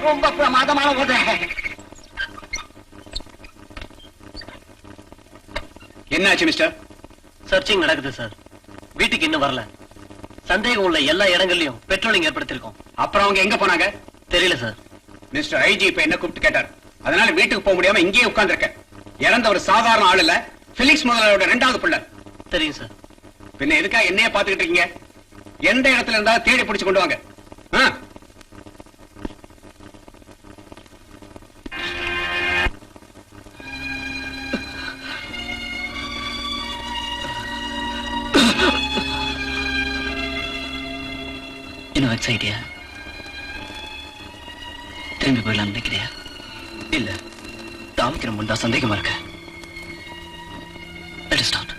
ரொம்ப பிரமாதமான உதை. என்னாச்சு மிஸ்டர்? சர்ச்சிங் நடக்குது சார். வீட்டுக்கு இன்னும் வரல. சந்தேகம் உள்ள எல்லா இடங்கள்லயும் பெட்ரோலிங் ஏற்படுத்திருக்கோம். அப்புறம் அவங்க எங்க போனாங்க? தெரியல சார். மிஸ்டர் ஐஜி இப்ப என்ன கூப்பிட்டு கேட்டார். அதனால வீட்டுக்கு போக முடியாம இங்கேயே உட்கார்ந்திருக்க. இறந்த ஒரு சாதாரண ஆள் இல்ல, பிலிக்ஸ் முதலாளியோட 2வது பிள்ளை. தெரியும் சார். பின்ன எதுக்காக என்னைய பாத்துக்கிட்டு இருக்கீங்க? எந்த இடத்துல இருந்தாலும் தேடி பிடிச்சு கொண்டு வாங்க. இன்னும் வெக்ஸ் ஆயிட்டியா? திரும்பி போயிடலாம் நினைக்கிறியா? இல்ல, தாமிக்கிற முன் சந்தேகமா இருக்க. Let us start.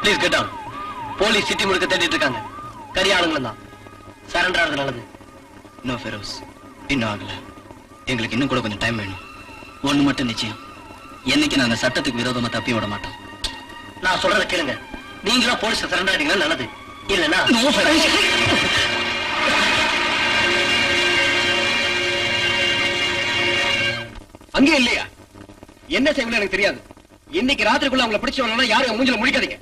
Please get down. Police city முழுக்க தேடிட்டு இருக்காங்க. கரியாளுங்களும் தான். சரண்டர் ஆகிறது நல்லது. நோ ஃபெரோஸ், இன்னும் ஆகல. எங்களுக்கு இன்னும் கூட கொஞ்சம் டைம் வேணும். ஒண்ணு மட்டும் நிச்சயம், என்னைக்கு நாங்க சட்டத்துக்கு விரோதமா தப்பி விட மாட்டோம். நான் சொல்றத கேளுங்க. நீங்களா போலீஸ் சரண்டர் ஆயிட்டீங்கன்னா நல்லது. இல்லைன்னா அங்கே இல்லையா? என்ன செய்யணும் எனக்கு தெரியாது. இன்னைக்கு ராத்திரிக்குள்ள அவங்களை பிடிச்சவங்க யாரும் மூஞ்சில முடிக்காதீங்க.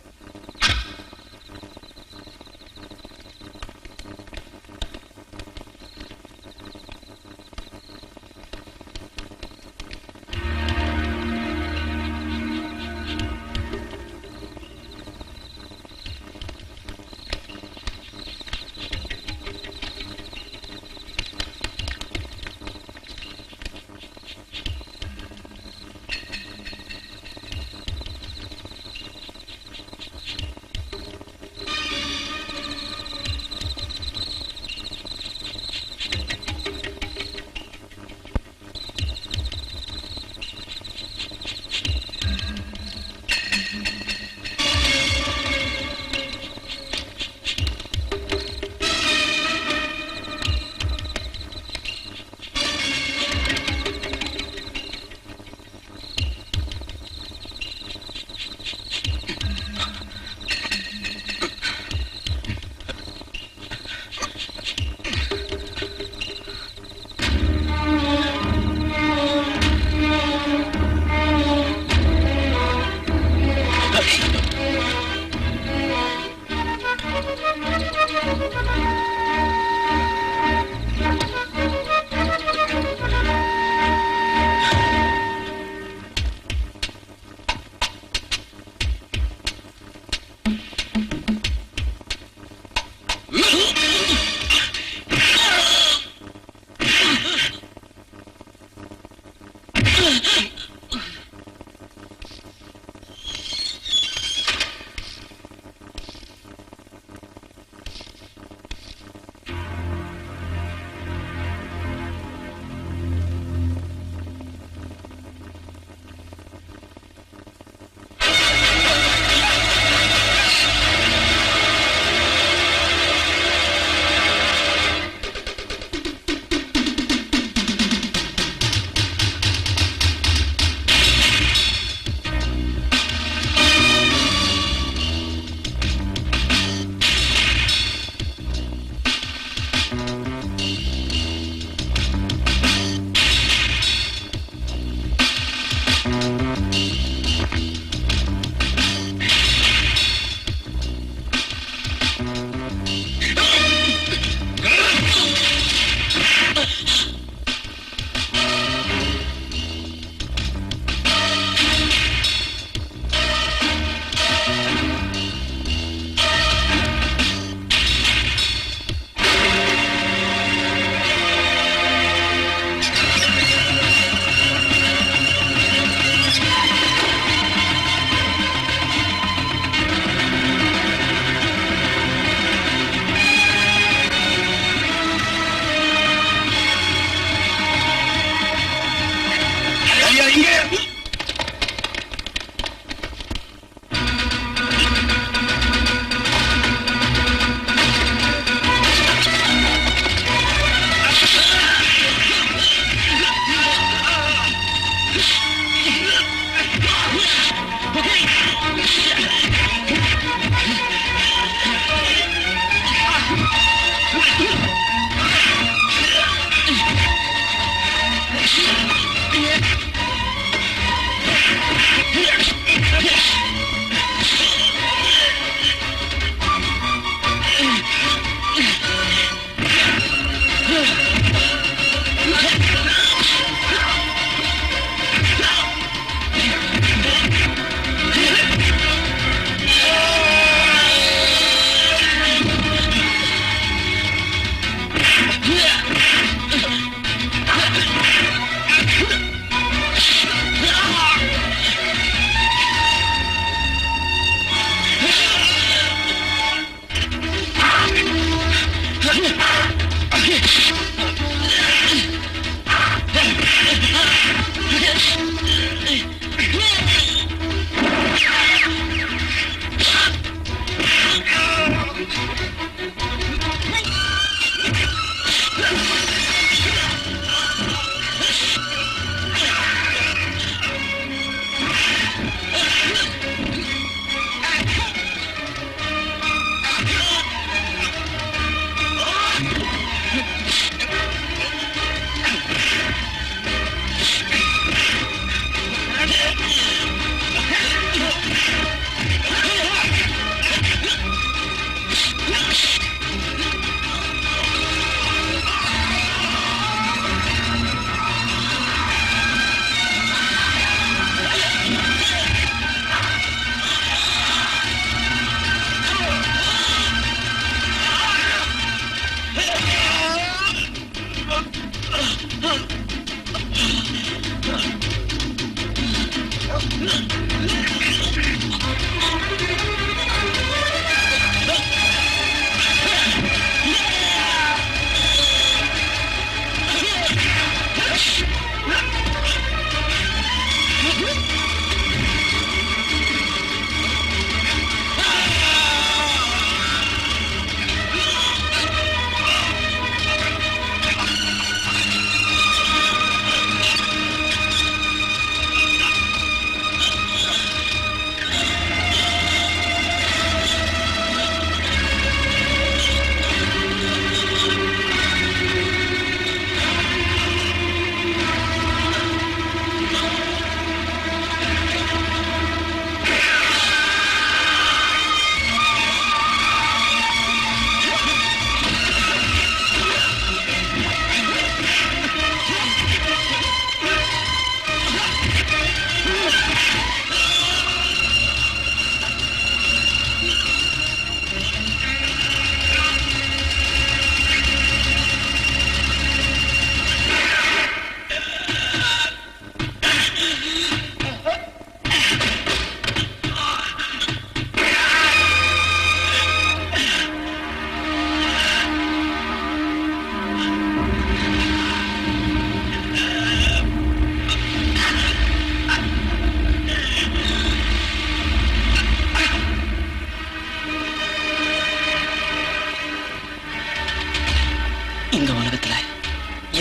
இந்த உலகத்துல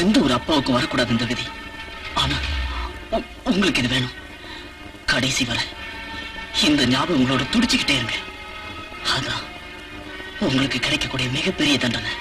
எந்த ஒரு அப்பாவுக்கும் வரக்கூடாது இந்த விதி. ஆனா உங்களுக்கு இது வேணும். கடைசி வரை இந்த ஞாபகம் உங்களோட துடிச்சுக்கிட்டே இருங்க. அதான் உங்களுக்கு கிடைக்கக்கூடிய மிகப்பெரிய தண்டனை.